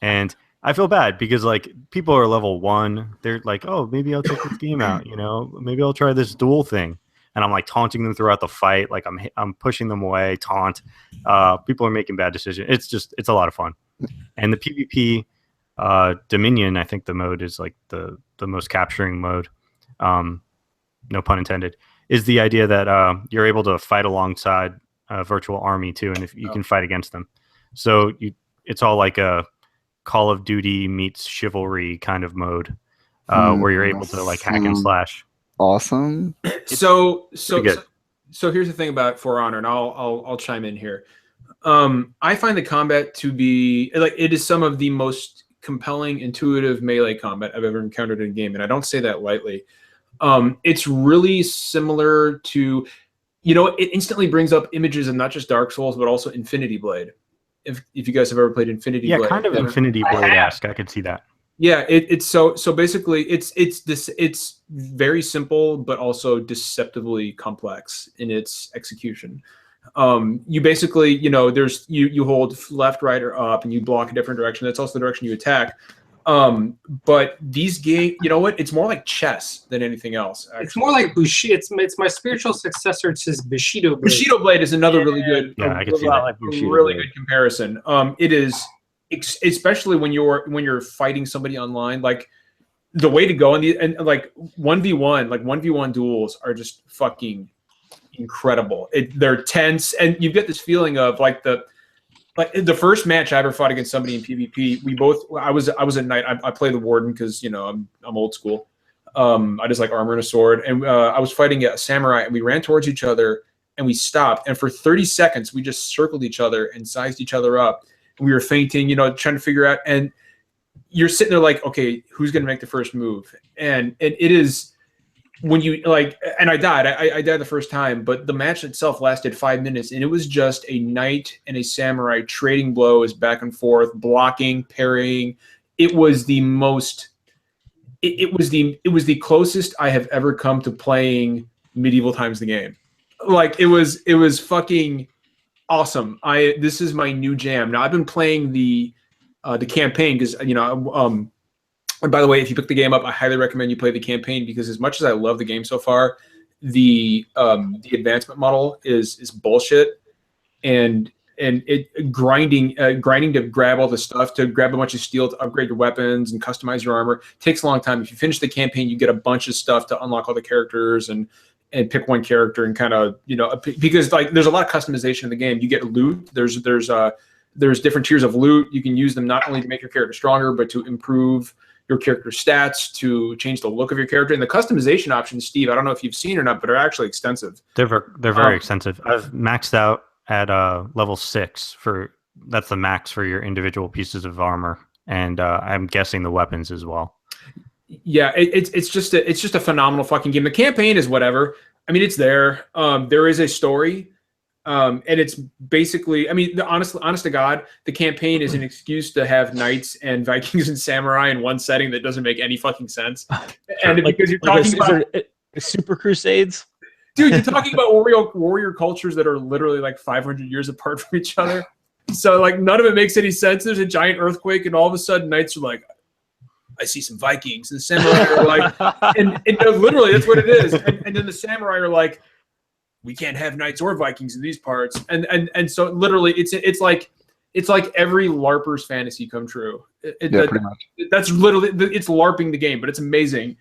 And I feel bad because like people are level 1. They're like, oh, maybe I'll check this game out. You know, maybe I'll try this duel thing. And I'm like taunting them throughout the fight. Like I'm pushing them away, taunt. People are making bad decisions. It's a lot of fun. And the PvP Dominion, I think the mode is like the most capturing mode. No pun intended. Is the idea that you're able to fight alongside a virtual army too, and if you can fight against them. So it's all like a Call of Duty meets chivalry kind of mode, where you're able to like hack and slash. Awesome. So here's the thing about For Honor, and I'll chime in here. I find the combat to be like it is some of the most compelling, intuitive melee combat I've ever encountered in a game, and I don't say that lightly. It's really similar to, it instantly brings up images of not just Dark Souls but also Infinity Blade. If you guys have ever played Infinity Blade, kind of Infinity Blade-esque. I could see that. Yeah, it's so basically it's very simple but also deceptively complex in its execution. You basically, you hold left, right, or up, and you block a different direction. That's also the direction you attack. But these games, you know what? It's more like chess than anything else. Actually. It's more like Bushido. It's my spiritual successor to Bushido Blade. Bushido Blade is another really good, I can see that. Really good comparison. It is, especially when you're fighting somebody online. Like the way to go and like 1v1 duels are just fucking incredible. They're tense, and you get this feeling of like the first match I ever fought against somebody in PvP. I was a knight. I play the warden because I'm old school. I just like armor and a sword, and I was fighting a samurai, and we ran towards each other, and we stopped, and for 30 seconds we just circled each other and sized each other up. And we were feinting, trying to figure out, and you're sitting there like, okay, who's gonna make the first move? And it is. When you and I died. I died the first time, but the match itself lasted 5 minutes, and it was just a knight and a samurai trading blows back and forth, blocking, parrying. It was the most. It was the closest I have ever come to playing medieval times the game. Like it was fucking awesome. This is my new jam. Now I've been playing the campaign because and by the way, if you pick the game up, I highly recommend you play the campaign because as much as I love the game so far, the advancement model is bullshit, and it grinding to grab all the stuff, to grab a bunch of steel to upgrade your weapons and customize your armor takes a long time. If you finish the campaign, you get a bunch of stuff to unlock all the characters and pick one character and kind of because like there's a lot of customization in the game. You get loot. There's different tiers of loot. You can use them not only to make your character stronger but to improve your character stats, to change the look of your character. And the customization options, Steve, I don't know if you've seen or not, but are actually extensive. They're very extensive. I've maxed out at level 6 that's the max for your individual pieces of armor, and I'm guessing the weapons as well. Yeah, it's just a phenomenal fucking game. The campaign is whatever. I mean, it's there. There is a story, and it's basically, I mean, honest to God, the campaign is an excuse to have knights and Vikings and samurai in one setting that doesn't make any fucking sense. And because you're talking about Super Crusades, dude, you're talking about warrior cultures that are literally like 500 years apart from each other. So like none of it makes any sense. There's a giant earthquake, and all of a sudden, knights are like, I see some Vikings, and the samurai are like, and literally that's what it is. And then the samurai are like, we can't have knights or Vikings in these parts. And so literally it's like every LARPer's fantasy come true. Pretty much. That's literally, it's LARPing the game, but it's amazing.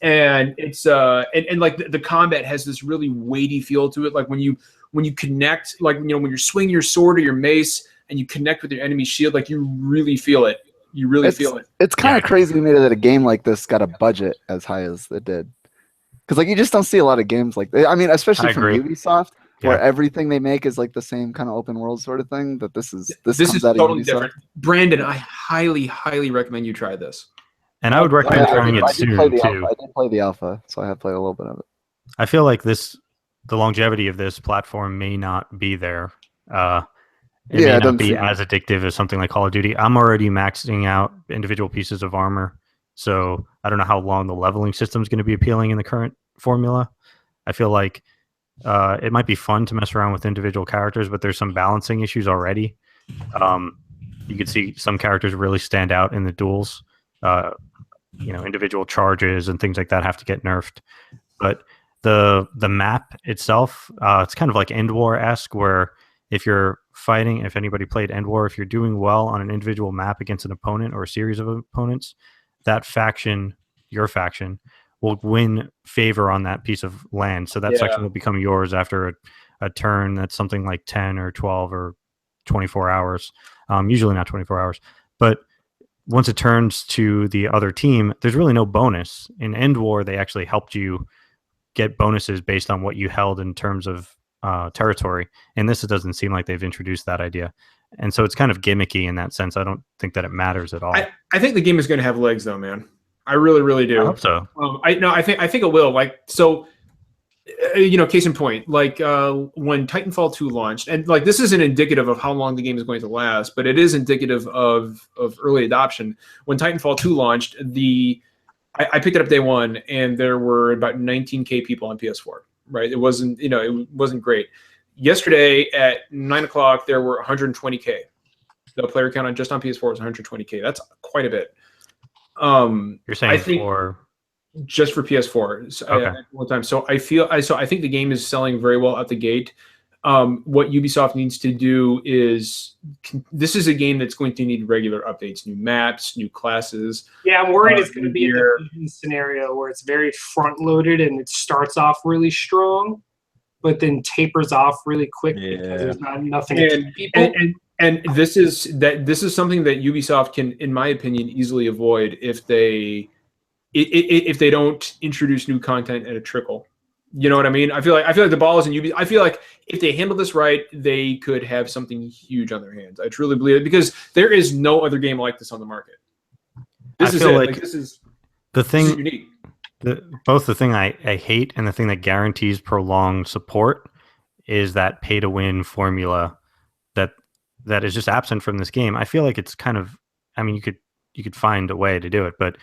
And it's and like the combat has this really weighty feel to it. Like when you connect, like, you know, when you're swinging your sword or your mace and you connect with your enemy's shield, like you really feel it. You really feel it. It's kind of crazy to me that a game like this got a budget as high as it did. Because like you just don't see a lot of games like that. I mean, especially from Ubisoft, where everything they make is like the same kind of open world sort of thing. But this is totally different. Brandon, I highly recommend you try this. And I would recommend trying it soon too. I did play the alpha, so I have played a little bit of it. I feel like the longevity of this platform may not be there. It may not be as addictive as something like Call of Duty. I'm already maxing out individual pieces of armor, so I don't know how long the leveling system is going to be appealing in the current formula. I feel like it might be fun to mess around with individual characters, but there's some balancing issues already. You can see some characters really stand out in the duels. Individual charges and things like that have to get nerfed. But the map itself, it's kind of like End War-esque, where if you're fighting, if anybody played End War, if you're doing well on an individual map against an opponent or a series of opponents, that faction, your faction, will win favor on that piece of land. So that section will become yours after a turn that's something like 10 or 12 or 24 hours. Usually not 24 hours. But once it turns to the other team, there's really no bonus. In End War, they actually helped you get bonuses based on what you held in terms of territory. And this, it doesn't seem like they've introduced that idea. And so it's kind of gimmicky in that sense. I don't think that it matters at all. I think the game is going to have legs, though, man. I really do. I hope so. I think it will. Like, so, case in point, like when Titanfall 2 launched, and like this isn't indicative of how long the game is going to last, but it is indicative of early adoption. When Titanfall 2 launched, I picked it up day one, and there were about 19K people on PS4. Right, it wasn't great. Yesterday at 9 o'clock, there were 120K. The player count on PS4 was 120K. That's quite a bit. You're saying just for PS4 okay. One time. So I think the game is selling very well out the gate. What Ubisoft needs to do is, this is a game that's going to need regular updates, new maps, new classes. Yeah, I'm worried it's going to be a scenario where it's very front-loaded and it starts off really strong, but then tapers off really quick because there's nothing to keep people. And this is something that Ubisoft can, in my opinion, easily avoid if they don't introduce new content at a trickle. You know what I mean? I feel like the ball is in Ubisoft. I feel like if they handle this right, they could have something huge on their hands. I truly believe it, because there is no other game like this on the market. This is unique. Both the thing I hate and the thing that guarantees prolonged support is that pay-to-win formula that is just absent from this game. I feel like it's kind of, I mean, you could find a way to do it, but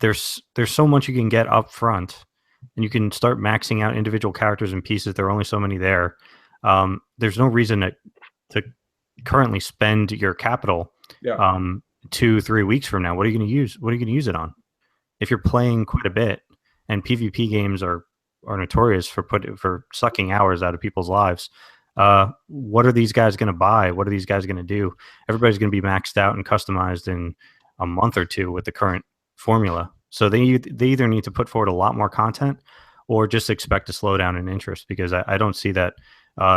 there's so much you can get up front. And you can start maxing out individual characters and pieces. There are only so many there. There's no reason to currently spend your capital 2-3 weeks from now. What are you going to use? What are you going to use it on? If you're playing quite a bit, and PvP games are notorious for sucking hours out of people's lives. What are these guys going to buy? What are these guys going to do? Everybody's going to be maxed out and customized in a month or two with the current formula. So they either need to put forward a lot more content or just expect a slowdown in interest, because I don't see that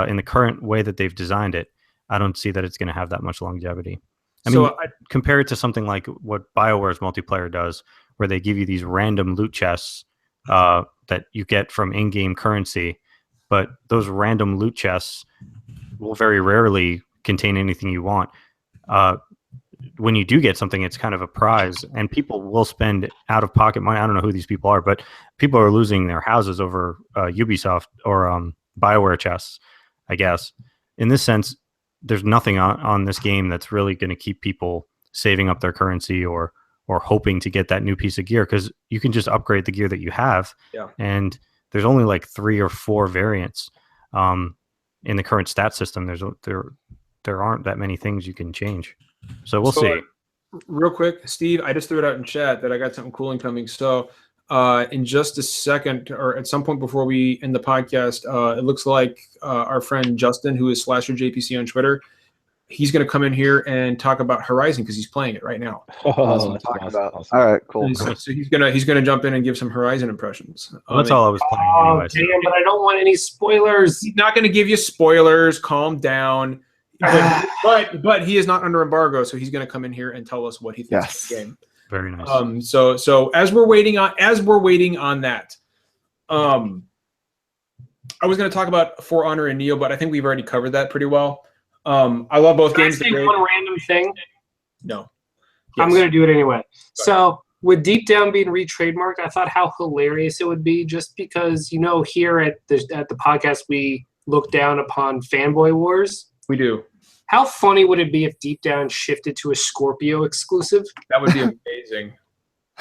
in the current way that they've designed it. I don't see that it's going to have that much longevity. I mean, compare it to something like what BioWare's multiplayer does, where they give you these random loot chests that you get from in-game currency, but those random loot chests will very rarely contain anything you want. When you do get something, it's kind of a prize, and people will spend out-of-pocket money. I don't know who these people are, but people are losing their houses over Ubisoft or BioWare chests, I guess. In this sense, there's nothing on this game that's really going to keep people saving up their currency or hoping to get that new piece of gear, because you can just upgrade the gear that you have. Yeah. And there's only like 3 or 4 variants in the current stat system. There aren't that many things you can change. So we'll see. Real quick, Steve, I just threw it out in chat that I got something cool incoming. So in just a second, or at some point before we end the podcast, it looks like our friend Justin, who is /JPC on Twitter, he's going to come in here and talk about Horizon because he's playing it right now. All right, cool. So he's gonna jump in and give some Horizon impressions. Well, that's all I was playing anyway. Damn, but I don't want any spoilers. He's not going to give you spoilers. Calm down. But he is not under embargo, so he's going to come in here and tell us what he thinks of the game. Very nice. So as we're waiting on that, I was going to talk about For Honor and Nioh, but I think we've already covered that pretty well. I love both games. Can I say one random thing? No. Yes. I'm going to do it anyway. So with Deep Down being re-trademarked, I thought how hilarious it would be, just because, here at the podcast we look down upon fanboy wars. We do. How funny would it be if Deep Down shifted to a Scorpio exclusive? That would be amazing.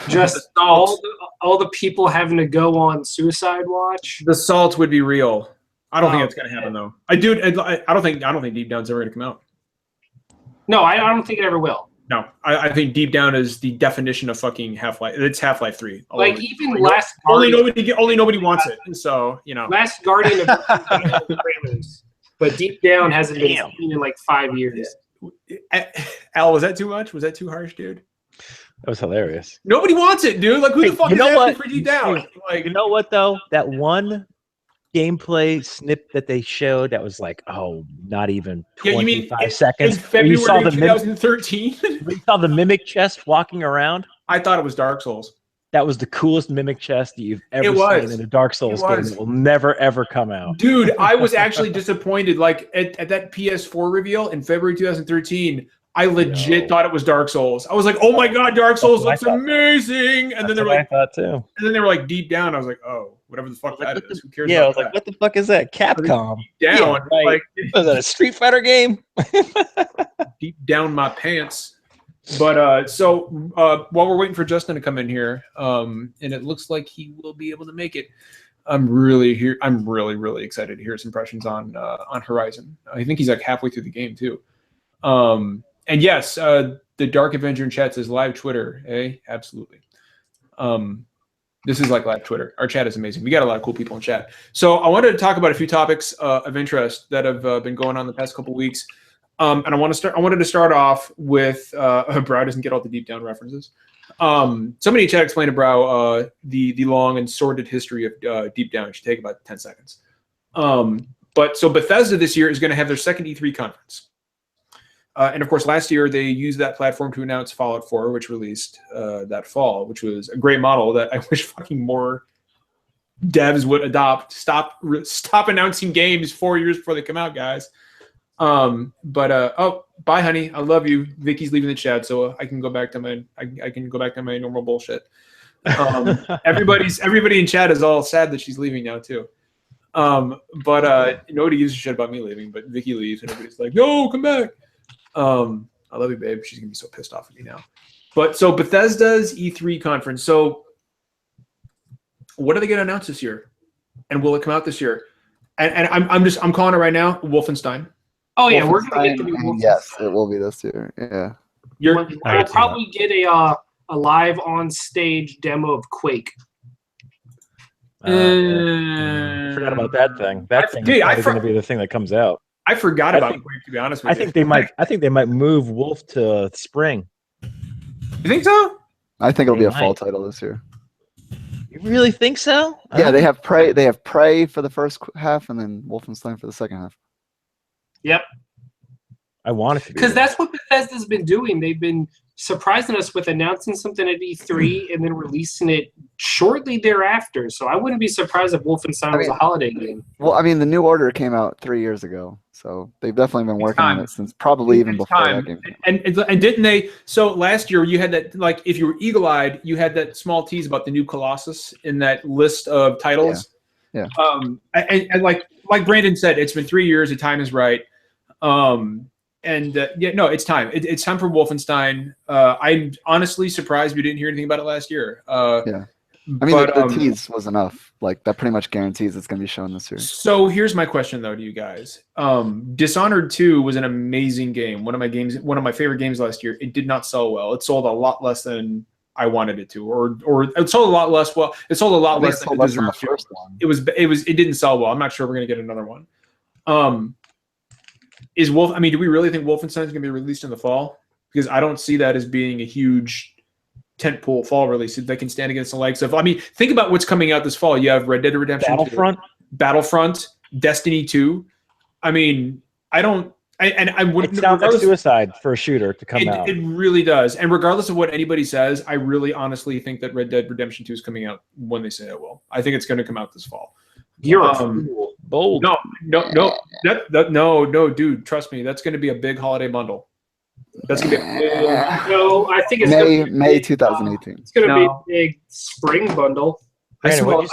Just all the people having to go on suicide watch. The salt would be real. I don't think that's gonna happen though. I don't think Deep Down's ever gonna come out. No, I don't think it ever will. No, I think Deep Down is the definition of fucking Half-Life. It's Half-Life 3. Like even Last Guardian. Only nobody wants it. So Last Guardian of the trailers. But Deep Down hasn't been seen in like 5 years. Al, was that too much? Was that too harsh, dude? That was hilarious. Nobody wants it, dude. Like, who the fuck is asking for Deep Down? Like, you know what though? That one gameplay snip that they showed that was like, not even 25 seconds. In February 2013? You saw the mimic chest walking around? I thought it was Dark Souls. That was the coolest mimic chest that you've ever seen in a Dark Souls game that will never, ever come out. Dude, I was actually disappointed. Like, at that PS4 reveal in February 2013, I legit thought it was Dark Souls. I was like, oh my God, Dark Souls looks amazing. And then they were like, I thought too. And then they were like, Deep Down. I was like, oh, whatever the fuck that is. Who cares? Yeah, I was like, what the fuck is that? Capcom. Deep Down. Yeah, right. Like, was that a Street Fighter game? Deep down my pants. But while we're waiting for Justin to come in here, and it looks like he will be able to make it, I'm really excited to hear his impressions on Horizon. I think he's like halfway through the game too. And yes, the Dark Avenger in chat says live Twitter. Absolutely. This is like live Twitter. Our chat is amazing. We got a lot of cool people in chat. So I wanted to talk about a few topics of interest that have been going on the past couple of weeks. And I wanted to start off with Brow doesn't get all the Deep Down references. Somebody in chat explained to Brow the long and sordid history of Deep Down. It should take about 10 seconds. But Bethesda this year is going to have their second E3 conference. And of course, last year they used that platform to announce Fallout 4, which released that fall, which was a great model that I wish fucking more devs would adopt. Stop announcing games 4 years before they come out, guys. Bye, honey. I love you. Vicky's leaving the chat, so I can go back to my normal bullshit. Everybody in chat is all sad that she's leaving now too. Nobody gives a shit about me leaving, but Vicky leaves and everybody's like, no, come back. I love you, babe. She's gonna be so pissed off at me now. So Bethesda's E3 conference. So what are they gonna announce this year? And will it come out this year? And I'm calling it right now, Wolfenstein. Oh yeah, we're gonna get the new Wolfenstein. Yes, it will be this year. Yeah. We'll probably get a live on stage demo of Quake. Forgot about that thing. That thing is probably going to be the thing that comes out. I forgot about Quake, to be honest with you. I think they might move Wolf to spring. You think so? I think it'll be a fall title this year. You really think so? Yeah, they have Prey. They have Prey for the first half, and then Wolfenstein for the second half. Yep. I want it to be. Because that's what Bethesda's been doing. They've been surprising us with announcing something at E3 and then releasing it shortly thereafter. So I wouldn't be surprised if Wolfenstein was a holiday game. Well, I mean, the New Order came out 3 years ago, so they've definitely been working on it since probably even before that game. And didn't they? So last year you had that, like, if you were eagle-eyed, you had that small tease about the new Colossus in that list of titles. Yeah. And like Brandon said, it's been 3 years. The time is right. It's time. It's time for Wolfenstein. I'm honestly surprised we didn't hear anything about it last year. Yeah. I mean, the tease was enough. Like, that pretty much guarantees it's going to be shown this year. So here's my question, though, to you guys. Dishonored 2 was an amazing game. One of my favorite games last year. It did not sell well. It sold a lot less than I wanted it to, or it sold a lot less. Well, it sold a lot less than it deserved to. First one. It didn't sell well. I'm not sure we're going to get another one. Do we really think Wolfenstein is going to be released in the fall? Because I don't see that as being a huge tentpole fall release that can stand against the likes of. I mean, think about what's coming out this fall. You have Red Dead Redemption 2, Battlefront, Destiny 2. I mean, I wouldn't. It sounds like suicide for a shooter to come out. It really does. And regardless of what anybody says, I really honestly think that Red Dead Redemption 2 is coming out when they say it will. I think it's going to come out this fall. You're bold. No, dude. Trust me, that's going to be a big holiday bundle. That's going to be. No, I think it's May 2018. It's going to be a big spring bundle. I smell a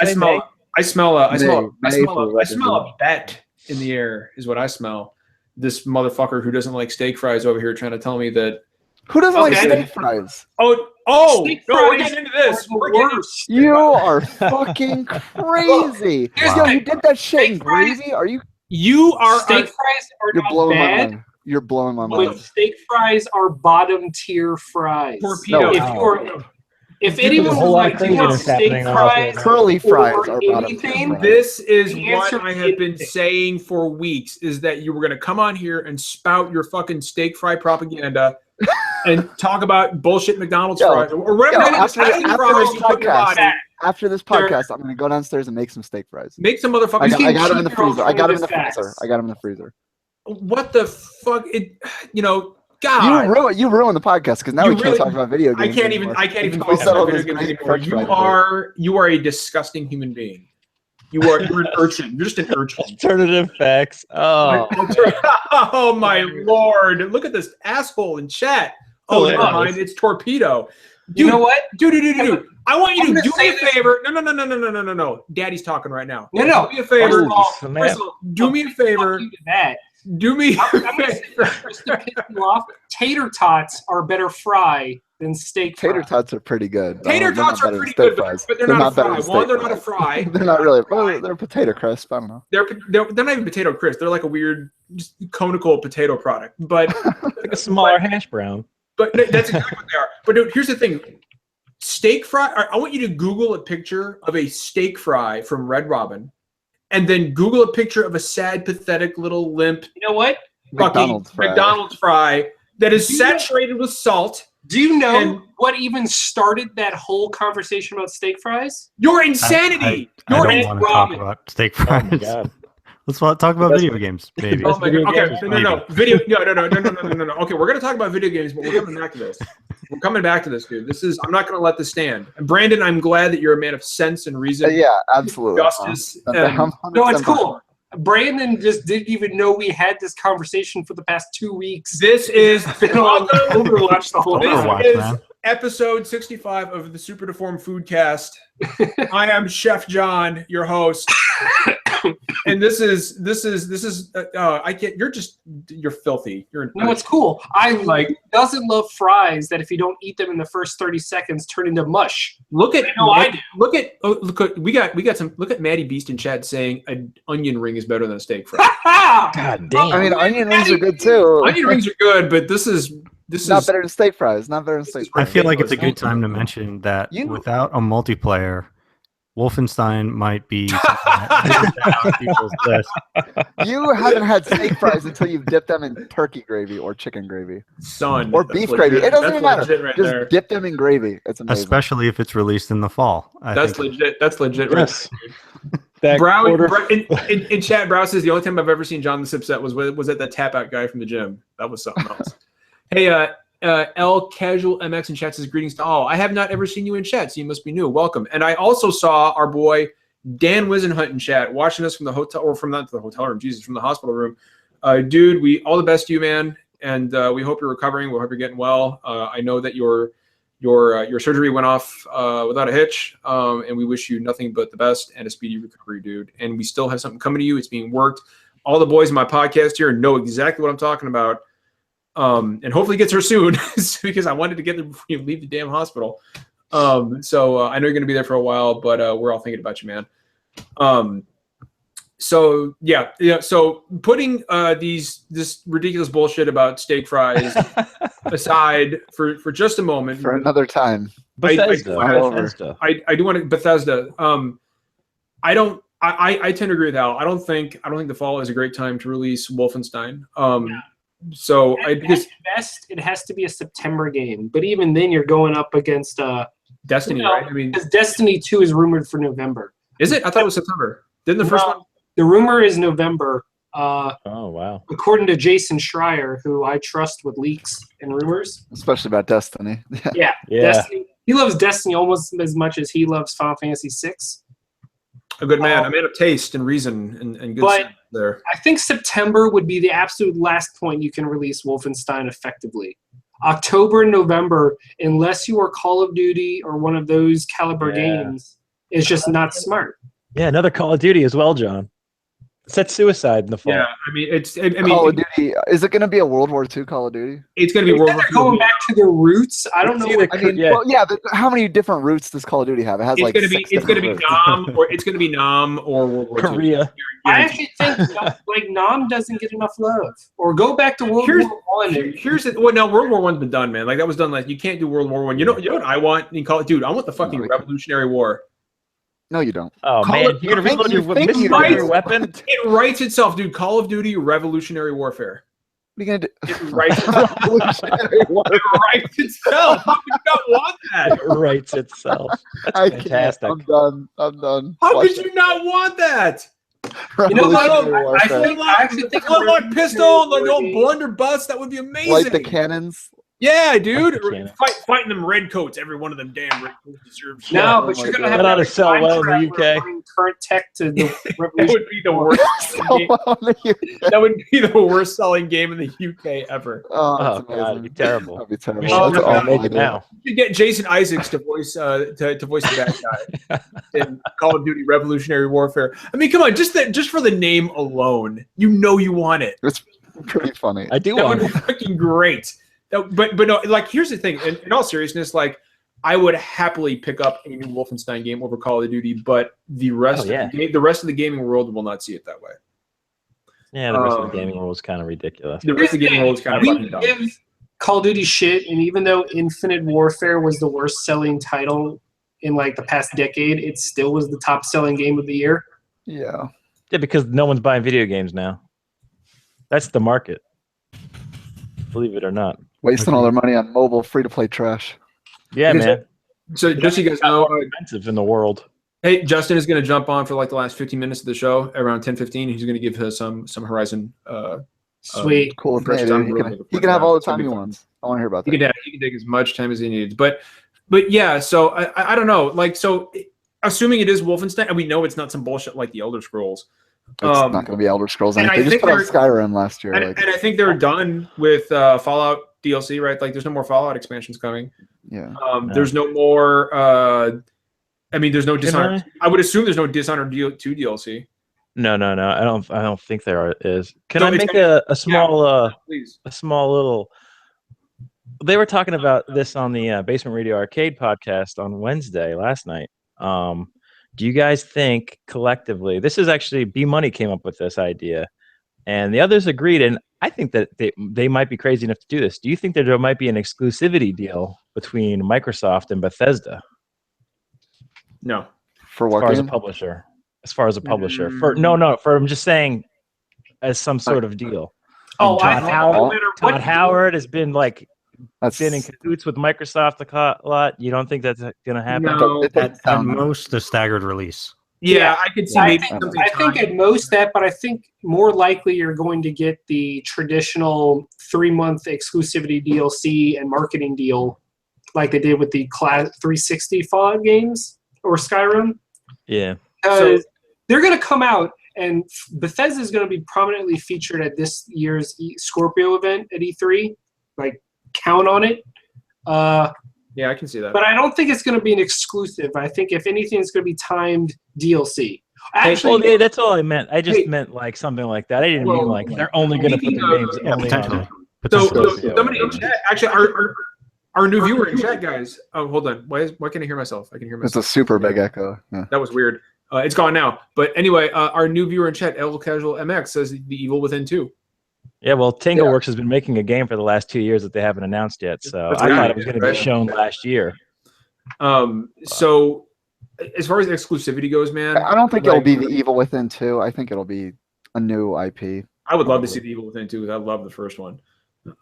bet in the air. Is what I smell. This motherfucker who doesn't like steak fries over here trying to tell me that. Who doesn't like steak fries? We're getting into this. You are fucking crazy. Yo, you did that shit in gravy? Are you? Steak fries are not bad. You're blowing my mind. But steak fries are bottom tier fries. Torpdeo. If anyone would like to have steak fries, curly fries or are anything, bottom. This is what I have been saying for weeks: is that you were going to come on here and spout your fucking steak fry propaganda and talk about bullshit McDonald's fries or whatever. After this podcast, I'm going to go downstairs and make some steak fries. Make some motherfuckers. I got them in the freezer. I got them in the freezer. What the fuck? God, you ruined the podcast because now we can't talk about video games. I can't even talk about video games anymore. You are a disgusting human being. You're an urchin. You're just an urchin. Alternative facts. Oh. Oh my lord! Look at this asshole in chat. Oh, never mind. It's Torpedo. Dude, you know what? Dude. I want you to do me a favor. No. Daddy's talking right now. No. Do me a favor. Do me a favor. Do me a favor. Just to piss you off, tater tots are better fry than steak fry. Tater tots are pretty good. Tater tots are pretty good, but they're not a fry. One, they're not a fry. They're not really. Well, they're potato crisp. I don't know. They're not even potato crisp. They're like a weird, just conical potato product, but like a smaller hash brown. But that's exactly what they are. But dude, here's the thing: steak fry. I want you to Google a picture of a steak fry from Red Robin, and then Google a picture of a sad, pathetic little limp. You know what? McDonald's fry that is saturated with salt. Do you know what even started that whole conversation about steak fries? Your insanity. I don't want to talk about steak fries. Oh my God. Let's talk about video games, baby. Oh my God. Okay, no. Okay, we're gonna talk about video games, but we're coming back to this. We're coming back to this, dude. I'm not gonna let this stand. And Brandon, I'm glad that you're a man of sense and reason. Yeah, absolutely. Justice. No, it's cool. Brandon just didn't even know we had this conversation for the past 2 weeks. This is been on Overwatch the whole time. This is episode 65 of the Super Deformed Foodcast. I am Chef John, your host. And this is I can't. You're filthy. No, it's cool. Doesn't love fries that if you don't eat them in the first 30 seconds turn into mush. Look at Maddie Beast in chat saying an onion ring is better than a steak fry. God damn. I mean, onion rings are good too. Onion rings are good, but this is not better than steak fries. Not better than steak fries. I feel like it's a good time to mention that without a multiplayer, Wolfenstein might be on people's list. You haven't had steak fries until you've dipped them in turkey gravy or chicken gravy. Or beef gravy. It doesn't even matter. Right Just there. dip them in gravy. It's amazing. Especially if it's released in the fall. That's legit. That's legit. Yes. that order. In chat, Brow says the only time I've ever seen John this upset was at that tap out guy from the gym. That was something else. Hey, L Casual MX in chat says greetings to all. I have not ever seen you in chat, so you must be new. Welcome. And I also saw our boy Dan Wisenhunt in chat, watching us from the hotel, or from not the hotel room, Jesus, from the hospital room. Dude, we all the best to you, man, and we hope you're recovering. We hope you're getting well. I know that your surgery went off without a hitch, and we wish you nothing but the best and a speedy recovery, dude. And we still have something coming to you. It's being worked. All the boys in my podcast here know exactly what I'm talking about, and hopefully gets her soon because I wanted to get there before you leave the damn hospital. So I know you're going to be there for a while, but we're all thinking about you, man. So yeah. So putting this ridiculous bullshit about steak fries aside for just a moment, for another time. Bethesda. I do want to Bethesda. I tend to agree with Al. I don't think the fall is a great time to release Wolfenstein. So because at best it has to be a September game, but even then you're going up against Destiny, right? I mean, because Destiny 2 is rumored for November. Is it? I thought it was September. Didn't the first one? The rumor is November. Oh wow! According to Jason Schreier, who I trust with leaks and rumors, especially about Destiny. Yeah. Destiny. He loves Destiny almost as much as he loves Final Fantasy VI. A good man, a man of taste and reason and good sense there. I think September would be the absolute last point you can release Wolfenstein effectively. October and November, unless you are Call of Duty or one of those caliber games, is just not smart. Yeah, another Call of Duty as well, John. That's suicide in the fall. Yeah, I mean, Call of Duty. Is it going to be a World War II Call of Duty? It's going to be World War II. Going back to their roots. I don't know. But how many different routes does Call of Duty have? It has it's going to be Nam or World War Korea. II. I actually think Nam doesn't get enough love. Or go back to World War I. Now World War I's been done, man. Like that was done. Like you can't do World War I. You know what I want in Call? Dude, I want the fucking Revolutionary War. No, you don't. Oh, man. You're going to reload your weapon? It writes itself, dude. Call of Duty Revolutionary Warfare. What are you going to do? It writes itself. How could you not want that? It writes itself. That's fantastic. I'm done. How could you not want that? You know what? I actually think Flintlock pistol, like the old blunderbuss. That would be amazing. Like the cannons. Yeah, dude. Fighting them redcoats. Every one of them damn redcoats deserves. No, but you're gonna have to sell well in the UK. Current tech to the That would be the worst. That would be the worst selling game in the UK ever. Oh God, it'd be terrible. That'd be terrible. We should make it now. You should get Jason Isaacs to voice to voice the bad guy in Call of Duty Revolutionary Warfare. I mean, come on, just for the name alone, you want it. It's pretty funny. I do that want would be freaking great. But no, like here's the thing. In all seriousness, like I would happily pick up a new Wolfenstein game over Call of Duty, but the rest of the gaming world will not see it that way. Yeah, the rest of the gaming world is kind of ridiculous. The rest of the gaming world is kind of fucking dumb. Give Call of Duty shit, and even though Infinite Warfare was the worst selling title in like the past decade, it still was the top selling game of the year. Yeah. Yeah, because no one's buying video games now. That's the market. Believe it or not. Wasting all their money on mobile free-to-play trash. Yeah, man. So just so you guys know, expensive in the world. Hey, Justin is going to jump on for like the last 15 minutes of the show, around 10:15. He's going to give us some Horizon. Sweet, cool. He can have all the time he wants. I want to hear about that. He can take as much time as he needs. But yeah, so I don't know. Like, so assuming it is Wolfenstein, and we know it's not some bullshit like the Elder Scrolls. It's not going to be Elder Scrolls. And they just put out Skyrim last year. And I think they're done with Fallout DLC, right? Like, there's no more Fallout expansions coming. Yeah. There's no more. There's no Dishonored. I would assume there's no Dishonored 2 DLC. No. I don't think there is. Can I make a small, please? A small little. They were talking about this on the Basement Radio Arcade podcast on Wednesday last night. Do you guys think collectively, this is actually B Money came up with this idea, and the others agreed, and I think that they might be crazy enough to do this. Do you think that there might be an exclusivity deal between Microsoft and Bethesda? No. For what? As far as a publisher. I'm just saying as some sort of deal. Oh, Todd Howard has been been in cahoots with Microsoft a lot. You don't think that's going to happen? No, at most a staggered release. Yeah, I could see I maybe think, something. I think at most that, but I think more likely you're going to get the traditional 3-month exclusivity DLC and marketing deal like they did with the Class 360 Fallout games or Skyrim. Yeah. So they're going to come out, and Bethesda is going to be prominently featured at this year's Scorpio event at E3. Like, count on it. Yeah, I can see that. But I don't think it's going to be an exclusive. I think, if anything, it's going to be timed DLC. Actually, well, that's all I meant. I just meant like something like that. I didn't mean like they're only going to put their games only potentially. on. So somebody in chat, actually, our new viewer in chat, guys. Oh, hold on. Why can I hear myself? I can hear myself. It's a super big echo. Yeah. That was weird. It's gone now. But anyway, our new viewer in chat, El Casual MX, says The Evil Within 2. Yeah, well, TangleWorks has been making a game for the last 2 years that they haven't announced yet. So I thought it was going to be shown last year. So as far as exclusivity goes, man, I don't think it'll be The Evil Within 2. I think it'll be a new IP. I would love to see The Evil Within 2 because I love the first one.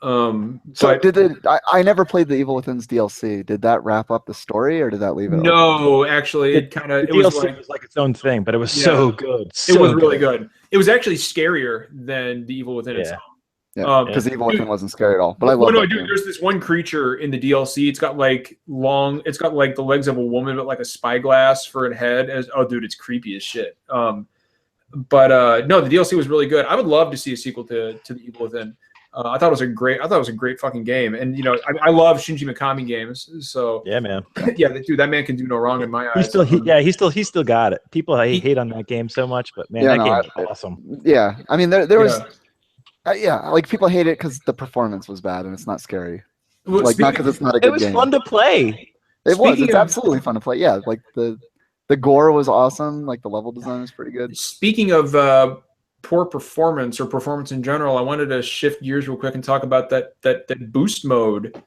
So but I never played the Evil Within's DLC. Did that wrap up the story, or did that leave it? No, actually, it was like its own thing, but it was so good. It was really good. It was actually scarier than The Evil Within itself. Yeah, because Evil Within wasn't scary at all. But I love it. Dude, there's this one creature in the DLC. It's got like the legs of a woman, but like a spyglass for a head. Dude, it's creepy as shit. No, the DLC was really good. I would love to see a sequel to The Evil Within. I thought it was a great fucking game, and I love Shinji Mikami games. So yeah, man, dude, that man can do no wrong in my eyes. He still got it. People hate on that game so much, but man, that game is awesome. Yeah, I mean there was, like people hate it because the performance was bad and it's not scary. Well, like not because it's not a good game. It was fun to play. It's absolutely fun to play. Yeah, like the gore was awesome. Like the level design was pretty good. Speaking of poor performance or performance in general, I wanted to shift gears real quick and talk about that boost mode,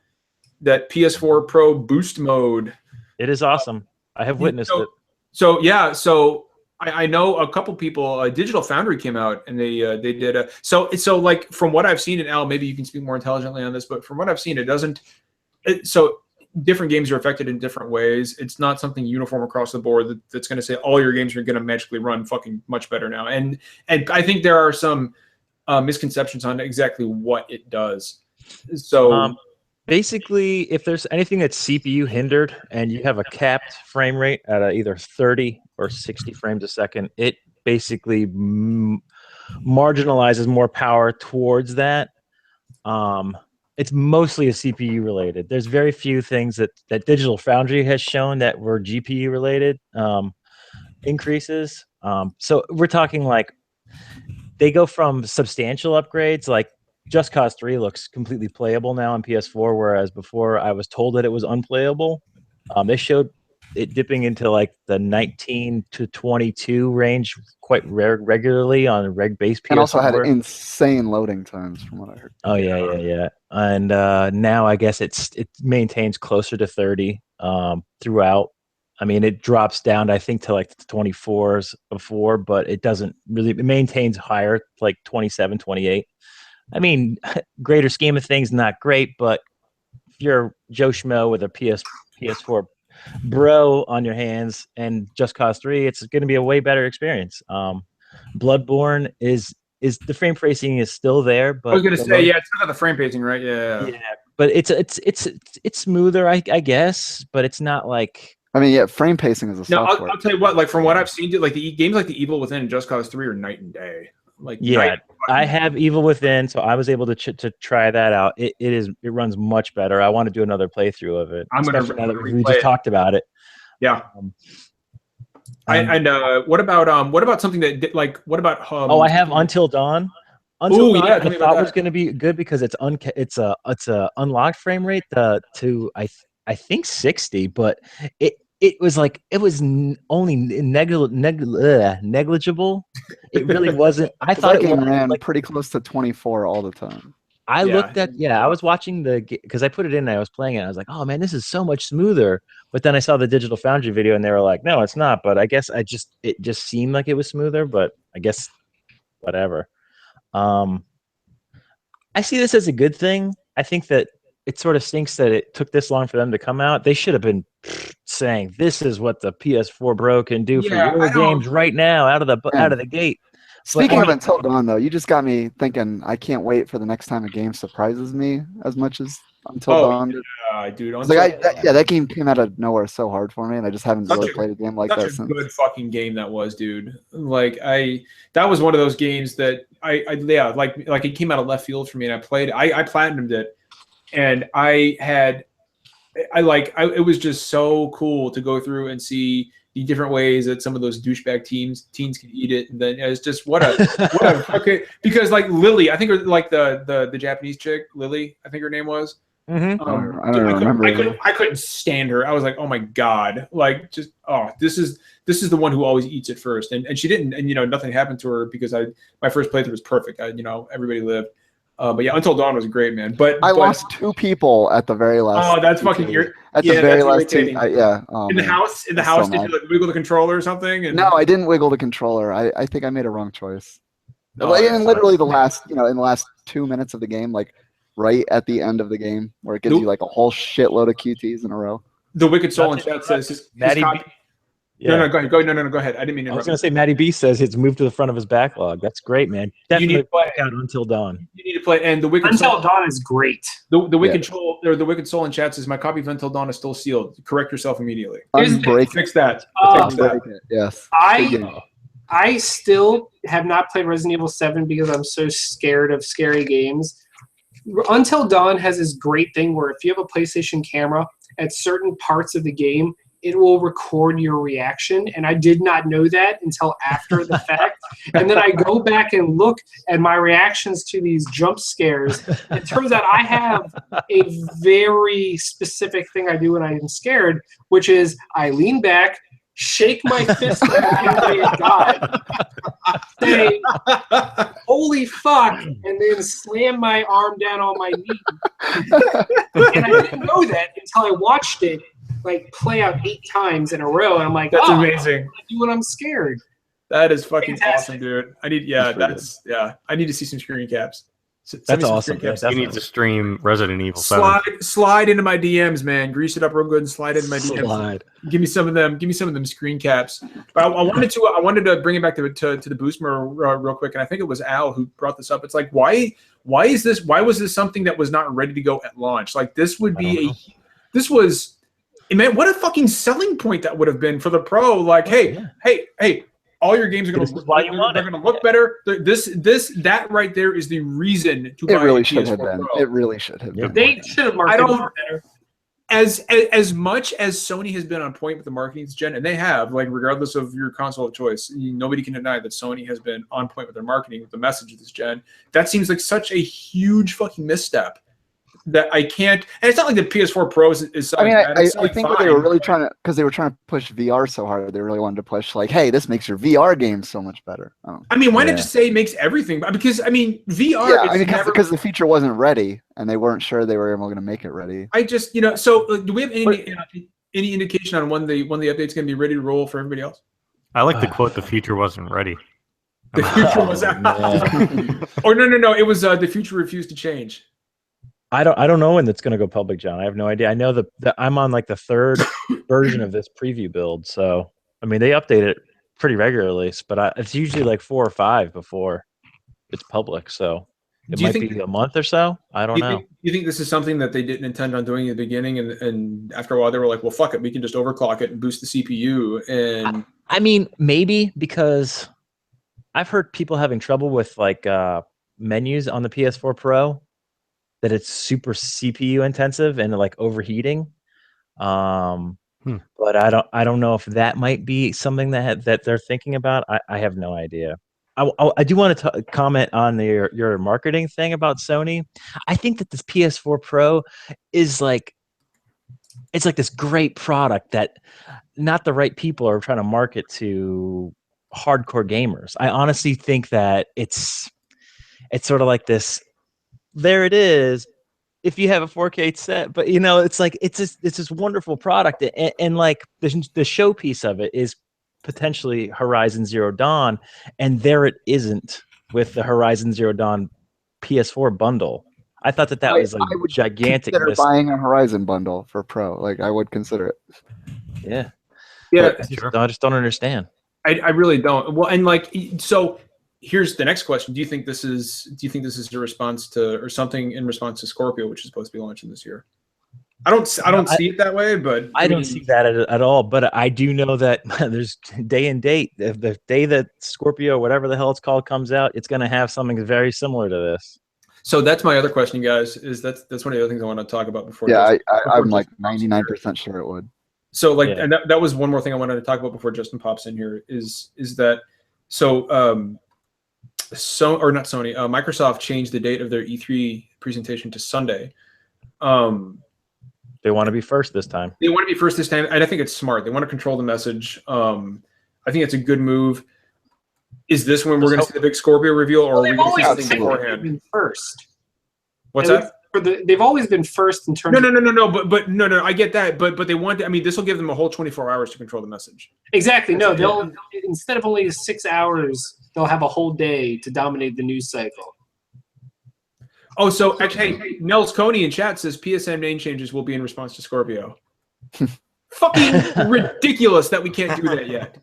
that PS4 Pro boost mode. It is awesome. I have witnessed it. So I know a couple people. Digital Foundry came out and they did so like from what I've seen, and Al, maybe you can speak more intelligently on this, but from what I've seen, so different games are affected in different ways. It's not something uniform across the board that's going to say all your games are going to magically run fucking much better now. And I think there are some misconceptions on exactly what it does. So basically, if there's anything that's CPU hindered and you have a capped frame rate at either 30 or 60 frames a second, it basically marginalizes more power towards that. It's mostly a CPU related. There's very few things that Digital Foundry has shown that were GPU related increases. So we're talking like they go from substantial upgrades, like Just Cause 3 looks completely playable now on PS4, whereas before I was told that it was unplayable. They showed it dipping into like the 19 to 22 range quite regularly on reg-based PS4. And also had insane loading times from what I heard. Oh yeah. And now I guess it maintains closer to 30 throughout. I mean, it drops down, I think, to like the 24s before, but it doesn't really. It maintains higher, like 27, 28. I mean, greater scheme of things, not great, but if you're Joe Schmo with a PS4 Bro on your hands and Just Cause 3, it's going to be a way better experience. Bloodborne is the frame pacing is still there, but I was going to say, it's still got the frame pacing, right? Yeah. But it's smoother, I guess, but it's not like. I mean, frame pacing is a software. I'll tell you what. Like from what I've seen, like the games like the Evil Within and Just Cause 3 are night and day. Like I have Evil Within, so I was able to try that out. It runs much better. I want to do another playthrough of it. I'm going to we just talked about it. Yeah. What about something that like what about I have Until Dawn. Until Dawn, I thought was going to be good because it's a unlocked frame rate to I think 60, but it was like only negligible. It really wasn't. I thought it ran pretty close to 24 all the time. I looked at I was watching because I put it in and I was playing it. I was like, oh man, this is so much smoother. But then I saw the Digital Foundry video and they were like, no, it's not. But I guess it just seemed like it was smoother. But I guess whatever. I see this as a good thing. I think that it sort of stinks that it took this long for them to come out. They should have been saying, "This is what the PS4 Pro can do for your games right now, out of the gate." Speaking of Until Dawn, though, you just got me thinking. I can't wait for the next time a game surprises me as much as Until Dawn. Yeah, dude. That game came out of nowhere so hard for me, and I just haven't really played a game like that since. Such a good fucking game that was, dude. Like that was one of those games that like it came out of left field for me, and I played. I platinumed it, and it was just so cool to go through and see the different ways that some of those douchebag teens can eat it, and then it's just what a okay, because like Lily, I think like the Japanese chick Lily, I think her name was. Mm-hmm. I don't remember. I couldn't stand her. I was like, oh my god, like just this is the one who always eats it first, and she didn't, and nothing happened to her because my first playthrough was perfect. Everybody lived. But yeah, Until Dawn was great, man. But I lost 2 people at the very last. Oh, that's fucking weird. At the very last team, yeah. Oh, in the house, did you like wiggle the controller or something? No, I didn't wiggle the controller. I think I made a wrong choice. No, and literally the last, in the last 2 minutes of the game, like right at the end of the game, where it gives you like a whole shitload of QTs in a row. The Wicked Soul in chat says his copy. Yeah. No, go ahead. I didn't mean to interrupt. I was going to say Matty B says it's moved to the front of his backlog. That's great, man. Definitely you need to play out Until Dawn. You need to play, and the Wicked Until Dawn is great. The Wicked Soul, or the Wicked Soul in chat says my copy of Until Dawn is still sealed. Correct yourself immediately. Fix that. Yes. I still have not played Resident Evil 7 because I'm so scared of scary games. Until Dawn has this great thing where if you have a PlayStation camera at certain parts of the game, it will record your reaction, and I did not know that until after the fact. And then I go back and look at my reactions to these jump scares. It turns out I have a very specific thing I do when I am scared, which is I lean back, shake my fist at the enemy God, say, holy fuck, and then slam my arm down on my knee. And I didn't know that until I watched it like play out 8 times in a row, and I'm like, that's amazing. I do when I'm scared. That is fucking awesome, dude. I need to see some screen caps. That's awesome. You need to stream Resident Evil 7. Slide into my DMs, man. Grease it up real good and slide into my DMs. Give me some of them screen caps. But I wanted to bring it back to the Booster real quick, and I think it was Al who brought this up. It's like why was this something that was not ready to go at launch? Like this would be man, what a fucking selling point that would have been for the Pro. Like, hey, all your games are going to look better. That right there is the reason to buy it. Really a should PS4 have been. Pro. It really should have been. They should have marketed more better. As much as Sony has been on point with the marketing this gen, and they have, like, regardless of your console of choice, nobody can deny that Sony has been on point with their marketing, with the message of this gen. That seems like such a huge fucking misstep that I can't. And it's not like the PS4 Pro is I think what they were really trying to, because they were trying to push VR so hard, they really wanted to push like, hey, this makes your VR games so much better. Why not just say it makes everything? Because VR. Yeah, because the feature wasn't ready, and they weren't sure they were going to make it ready. I just, so do we have any indication on when the update's going to be ready to roll for everybody else? I like the quote, "The future wasn't ready." The future was out. Or no, it was the future refused to change. I don't know when that's going to go public, John. I have no idea. I know that I'm on like the 3rd version of this preview build, so I mean they update it pretty regularly, but it's usually like 4 or 5 before it's public. So it might be a month or so. I don't know. You think this is something that they didn't intend on doing at the beginning, and after a while they were like, well, fuck it, we can just overclock it and boost the CPU? And I mean, maybe, because I've heard people having trouble with like menus on the PS4 Pro, that it's super CPU intensive and like overheating. But I don't know if that might be something that they're thinking about. I have no idea. I do want to comment on your marketing thing about Sony. I think that this PS4 Pro is like, it's like this great product that not the right people are trying to market to hardcore gamers. I honestly think that it's sort of like this. There it is. If you have a 4K set, but it's like it's this wonderful product, and like the showpiece of it is potentially Horizon Zero Dawn, and there it isn't with the Horizon Zero Dawn PS4 bundle. I thought that was like I would gigantic. consider buying a Horizon bundle for Pro. Like I would consider it. Yeah. Yeah, I just don't understand. I really don't. Well, and like, so here's the next question: Do you think this is a response to, or something in response to Scorpio, which is supposed to be launching this year? I don't see it that way, but I don't see that at all. But I do know that there's day and date. The day that Scorpio, whatever the hell it's called, comes out, it's going to have something very similar to this. So that's my other question, guys. Is that's one of the other things I want to talk about before. Yeah, I'm like 99% sure it would. So like, and that was one more thing I wanted to talk about before Justin pops in here. Is that so? Or not Sony. Microsoft changed the date of their E3 presentation to Sunday. They want to be first this time. They want to be first this time, and I think it's smart. They want to control the message. I think it's a good move. Is this when we're going to see the big Scorpio reveal, or are we going to see something beforehand? Been first. What's that? They've always been first in terms. No. But no. I get that, but they want. I mean, this will give them a whole 24 hours to control the message. Exactly. No, they'll instead of only 6 hours, they'll have a whole day to dominate the news cycle. Oh, so actually, hey, Nels Coney in chat says PSN name changes will be in response to Scorpio. Fucking ridiculous that we can't do that yet.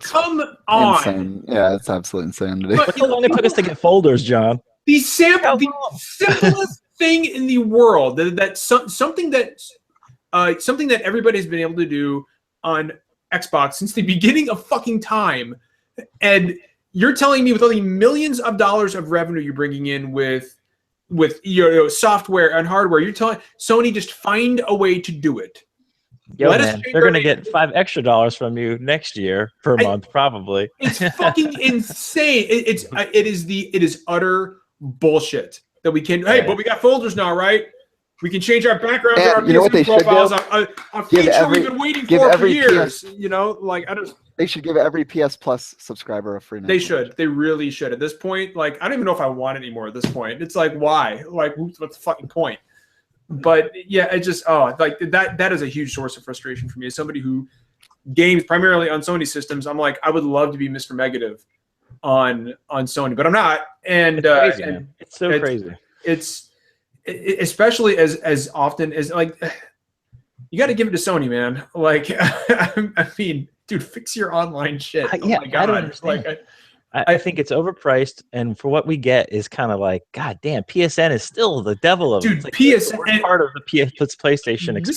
Come on. Insane. Yeah, it's absolute insanity. Look how long it took us to get folders, John. The simplest thing in the world something that everybody's been able to do on Xbox since the beginning of fucking time, and you're telling me with only millions of dollars of revenue you're bringing in with your software and hardware, you're telling Sony just find a way to do it. Yo, man, they're going to get $5 extra from you next year per month, probably. It's fucking insane. It is utter bullshit that we can. Hey, but we got folders now, right? We can change our backgrounds and our PS profiles. A feature we've been waiting for years. Like I don't. They should give every PS Plus subscriber a free. They should. They really should. At this point, like I don't even know if I want it anymore. At this point, it's like why? Like what's the fucking point? But yeah, it just like that is a huge source of frustration for me as somebody who games primarily on Sony systems. I'm like I would love to be Mr. Negative on Sony, but I'm not. And it's crazy, it's so crazy. It's especially as often as like you got to give it to Sony, man. Like I mean, dude, fix your online shit. Oh my God. I don't understand. Like I think it's overpriced, and for what we get is kind of like, God damn, PSN is still the devil of dude. It's like PSN part of the PlayStation experience.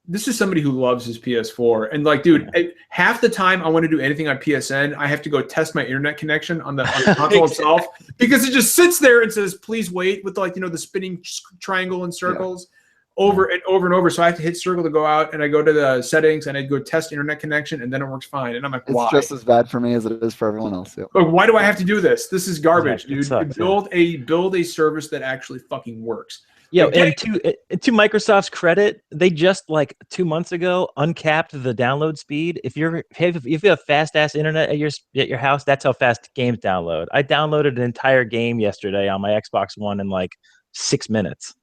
This is somebody who loves his PS4, and like, dude, half the time I want to do anything on PSN, I have to go test my internet connection on the console itself because it just sits there and says, "Please wait," with like the spinning triangle and circles. Over and over and over, so I have to hit circle to go out, and I go to the settings and I go test internet connection, and then it works fine. And I'm like, why? It's just as bad for me as it is for everyone else. Yeah. Like, why do I have to do this? This is garbage, dude. Sucks, build a service that actually fucking works. Yeah, and to Microsoft's credit, they just like 2 months ago uncapped the download speed. If you have fast ass internet at your house, that's how fast games download. I downloaded an entire game yesterday on my Xbox One in like 6 minutes.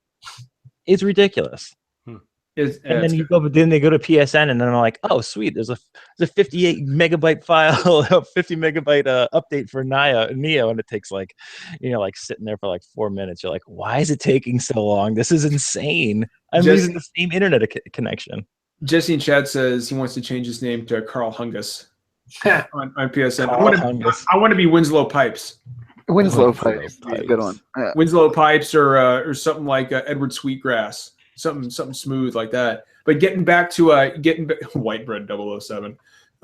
It's ridiculous. And then they go to PSN, and then I'm like, oh sweet, there's a 58 megabyte file, a 50 megabyte update for Nioh, and it takes like sitting there for like 4 minutes. You're like, why is it taking so long? This is insane. I'm using the same internet connection. Jesse in chat says he wants to change his name to Carl Hungus on PSN. I want to be Winslow Pipes. Winslow Pipes, good one. Yeah. Winslow Pipes or something like Edward Sweetgrass, something smooth like that. But getting back to White Bread 007,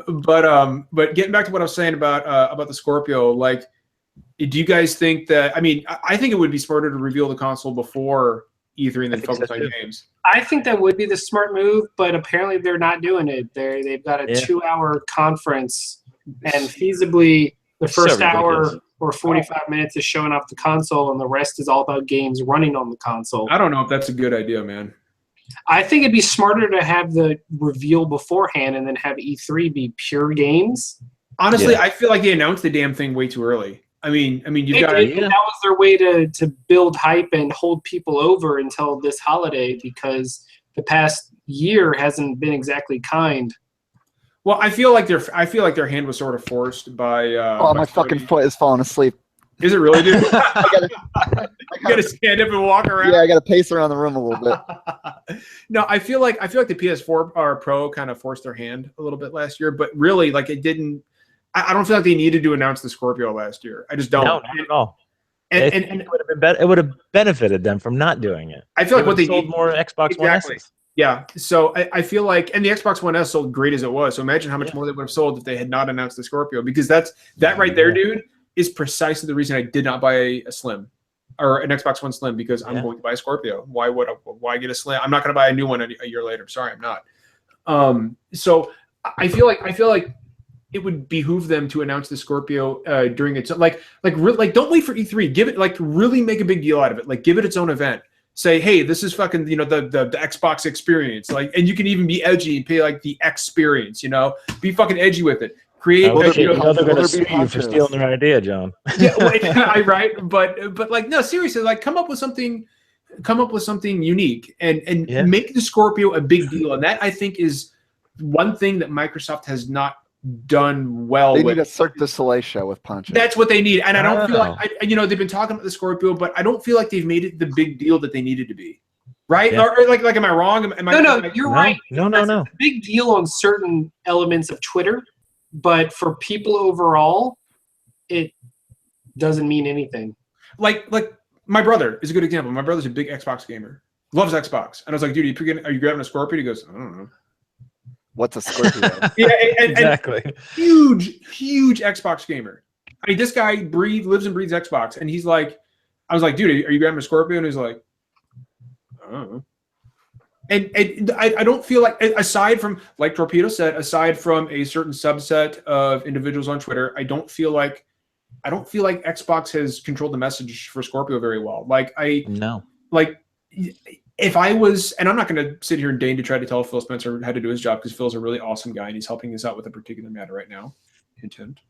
but getting back to what I was saying about the Scorpio, like, do you guys think that? I mean, I think it would be smarter to reveal the console before E3 and then focus on games. I think that would be the smart move, but apparently they're not doing it. They've got a 2-hour conference, and feasibly the first hour or 45 minutes is showing off the console, and the rest is all about games running on the console. I don't know if that's a good idea, man. I think it'd be smarter to have the reveal beforehand and then have E3 be pure games. Honestly, I feel like they announced the damn thing way too early. I mean, you've got that was their way to build hype and hold people over until this holiday, because the past year hasn't been exactly kind. Well, I feel like their hand was sort of forced by. My fucking foot is falling asleep. Is it really, dude? I You gotta stand up and walk around. Yeah, I gotta pace around the room a little bit. No, I feel like the PS4 Pro kind of forced their hand a little bit last year, but really, like, it didn't. I don't feel like they needed to announce the Scorpio last year. I just don't. No, not at all. And it would have been it would have benefited them from not doing it. I feel like what they sold need more Xbox One S's. Yeah, so I feel like, and the Xbox One S sold great as it was. So imagine how much more they would have sold if they had not announced the Scorpio, because that right there, dude, is precisely the reason I did not buy a Slim or an Xbox One Slim, because I'm going to buy a Scorpio. Why get a Slim? I'm not going to buy a new one a year later. Sorry, I'm not. So I feel like it would behoove them to announce the Scorpio during its like don't wait for E3. Give it, like, really make a big deal out of it. Like, give it its own event. Say, hey, this is fucking, the Xbox experience. Like, and you can even be edgy and pay like the experience, be fucking edgy with it. Create. They're going to sue you for stealing their idea, John. Yeah, right. But like, no, seriously, like, come up with something unique and make the Scorpio a big deal. And that, I think, is one thing that Microsoft has not done well. They need a Cirque du Soleil show with punches. That's what they need, and I don't feel like they've been talking about the Scorpio, but I don't feel like they've made it the big deal that they needed to be. Right? Yeah. Or like, am I wrong? You're right. No. It's a big deal on certain elements of Twitter, but for people overall, it doesn't mean anything. Like my brother is a good example. My brother's a big Xbox gamer, loves Xbox, and I was like, dude, are you grabbing a Scorpio? He goes, I don't know. What's a Scorpio? Yeah, exactly. And huge Xbox gamer. I mean, this guy lives and breathes Xbox, and he's like, I was like, dude, are you grabbing a Scorpio? And he's like, I don't know. And I don't feel like, aside from, like Torpedo said, aside from a certain subset of individuals on Twitter, I don't feel like Xbox has controlled the message for Scorpio very well. If I was, and I'm not going to sit here and deign to try to tell Phil Spencer how to do his job, because Phil's a really awesome guy and he's helping us out with a particular matter right now. Hint, hint.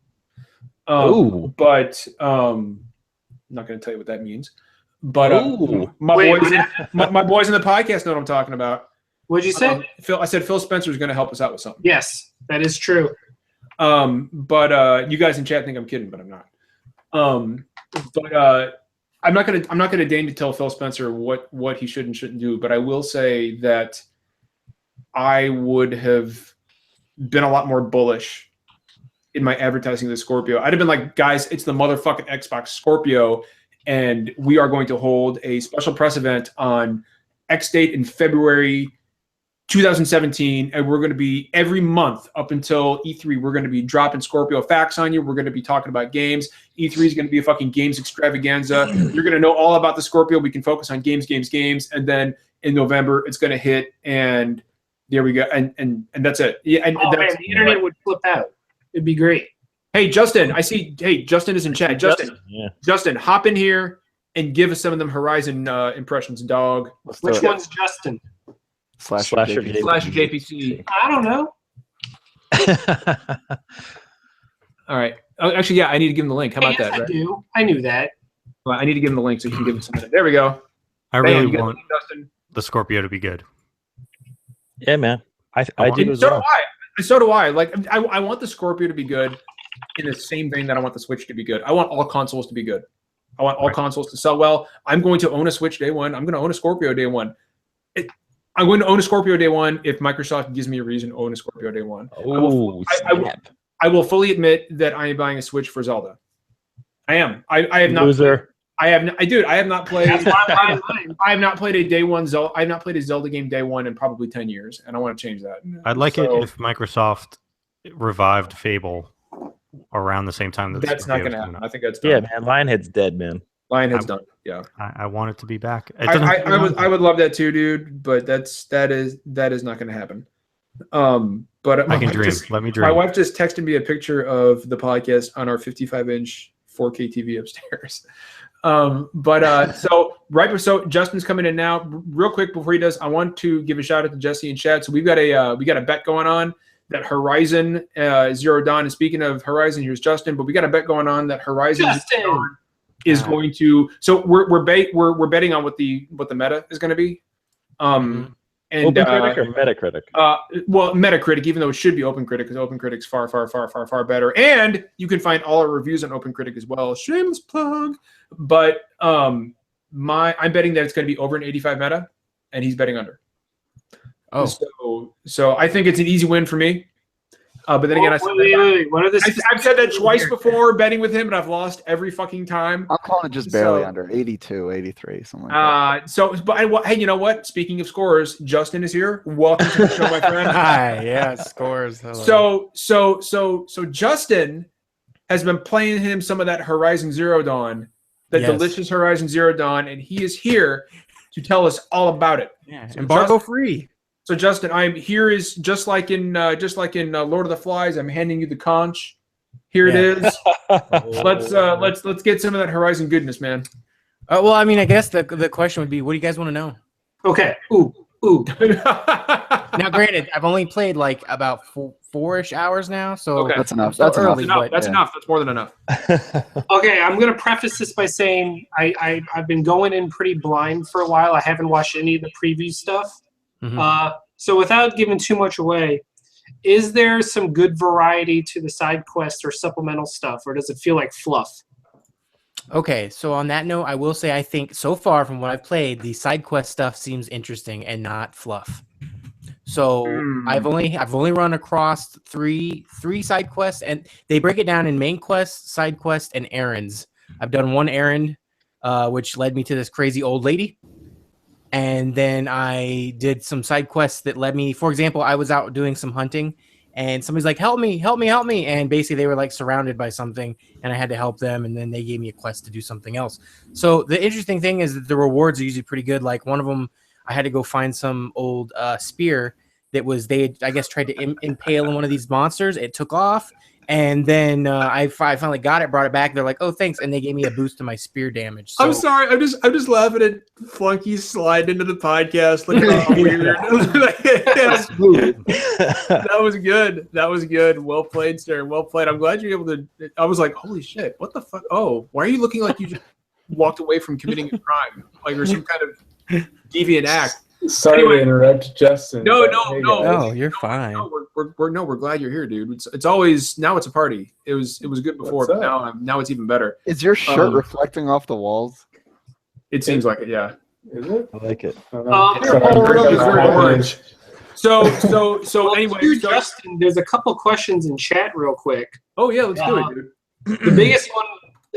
But I'm not going to tell you what that means. But my boys in the podcast know what I'm talking about. What'd you say? I said Phil Spencer is going to help us out with something. Yes, that is true. But you guys in chat think I'm kidding, but I'm not. I'm not gonna deign to tell Phil Spencer what he should and shouldn't do, but I will say that I would have been a lot more bullish in my advertising of the Scorpio. I'd have been like, guys, it's the motherfucking Xbox Scorpio, and we are going to hold a special press event on X date in February 2017, and we're going to be every month up until E3. We're going to be dropping Scorpio facts on you. We're going to be talking about games. E3 is going to be a fucking games extravaganza. You're going to know all about the Scorpio. We can focus on games, and then in November it's going to hit, and there we go, and that's it. Yeah, and man, the internet would flip out. It'd be great. Hey, Justin, I see. Hey, Justin is in chat. Justin, hop in here and give us some of them Horizon impressions, dog. Which one's Justin? Slasher JPC. I don't know. All right. Oh, actually, yeah, I need to give him the link. How about that? I do. I knew that. Well, I need to give him the link so he can give us some. There we go. I really want the Scorpio to be good. Yeah, man. I do as well. So do I. Like, I want the Scorpio to be good in the same vein that I want the Switch to be good. I want all consoles to be good. I want all consoles to sell well. I'm going to own a Switch day one. I'm going to own a Scorpio day one. I'm going to own a Scorpio day one if Microsoft gives me a reason to own a Scorpio day one. I will fully admit that I am buying a Switch for Zelda. I am. I have not. Loser. I have not played. I have not played a day one Zelda. I have not played a Zelda game day one in probably 10 years, and I want to change that. I'd like it if Microsoft revived Fable around the same time that's not going to happen. I think that's done. Yeah, man. Lionhead's dead, man. Lionhead's done. Yeah. I want it to be back. I would love that too, dude. But that is not going to happen. But I can dream. Let me dream. My wife just texted me a picture of the podcast on our 55-inch 4K TV upstairs. So Justin's coming in now. Real quick before he does, I want to give a shout out to Jesse and Chad. So we got a bet going on that Horizon Zero Dawn. And speaking of Horizon, here's Justin. But we got a bet going on that Horizon Zero Dawn is going to. So we're betting on what the meta is going to be. And OpenCritic or Metacritic? Well, Metacritic, even though it should be OpenCritic, because OpenCritic's far, far, far, far, far better. And you can find all our reviews on OpenCritic as well. Shameless plug. But I'm betting that it's going to be over an 85 meta, and he's betting under. Oh, so I think it's an easy win for me. But then again, I've said that twice before betting with him, and I've lost every fucking time. I'm calling it just barely under 82, 83, something like that. But hey, you know what? Speaking of scores, Justin is here. Welcome to the show, my friend. Hi, yeah, scores. Hello. So Justin has been playing him some of that Horizon Zero Dawn, the delicious Horizon Zero Dawn, and he is here to tell us all about it. Yeah, embargo free. So Justin, I'm here is just like in Lord of the Flies. I'm handing you the conch. Here it is. Let's get some of that Horizon goodness, man. Well, I mean, I guess the question would be, what do you guys want to know? Okay. Ooh. Now, granted, I've only played like about 4-ish hours now, so okay. That's enough. That's enough. enough. That's more than enough. Okay, I'm gonna preface this by saying I've been going in pretty blind for a while. I haven't watched any of the preview stuff. Mhm. So without giving too much away, is there some good variety to the side quests or supplemental stuff, or does it feel like fluff? Okay, so on that note, I will say I think so far from what I've played, the side quest stuff seems interesting and not fluff. So I've only run across three side quests, and they break it down in main quests, side quests, and errands. I've done one errand, which led me to this crazy old lady. And then I did some side quests that led me, for example, I was out doing some hunting and somebody's like, help me. And basically they were like surrounded by something and I had to help them. And then they gave me a quest to do something else. So the interesting thing is that the rewards are usually pretty good. Like one of them, I had to go find some old spear that was, they had, I guess, tried to impale one of these monsters. It took off. And then I finally got it, brought it back. They're like, "Oh, thanks," and they gave me a boost to my spear damage. So, I'm sorry. I'm just laughing at Flunky slide into the podcast. Look at how weird. That was good. That was good. Well played, sir. Well played. I'm glad you're able to. I was like, "Holy shit! What the fuck? Oh, why are you looking like you just walked away from committing a crime, like or some kind of deviant act?" Sorry to interrupt, Justin. No, you're fine. We're glad you're here, dude. It's always now it's a party. It was good before, but now it's even better. Is your shirt reflecting off the walls? It seems like it, yeah. Is it? I like it. Orange. So anyway, Justin, there's a couple questions in chat real quick. Oh yeah, let's do it, dude. The biggest one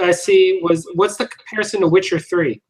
I see was, what's the comparison to Witcher 3?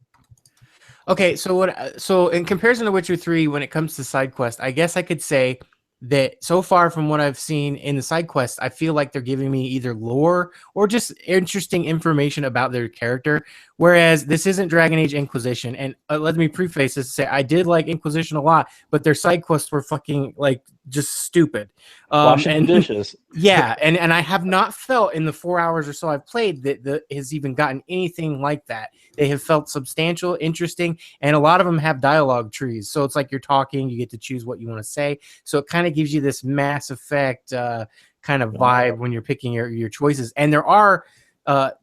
Okay, so in comparison to Witcher 3, when it comes to side quest, I guess I could say that so far from what I've seen in the side quest, I feel like they're giving me either lore or just interesting information about their character. Whereas this isn't Dragon Age Inquisition, and let me preface this to say I did like Inquisition a lot, but their side quests were fucking like just stupid. Washing dishes. Yeah, and I have not felt in the 4 hours or so I've played that has even gotten anything like that. They have felt substantial, interesting, and a lot of them have dialogue trees. So it's like you're talking, you get to choose what you want to say. So it kind of gives you this Mass Effect kind of vibe when you're picking your choices. And there are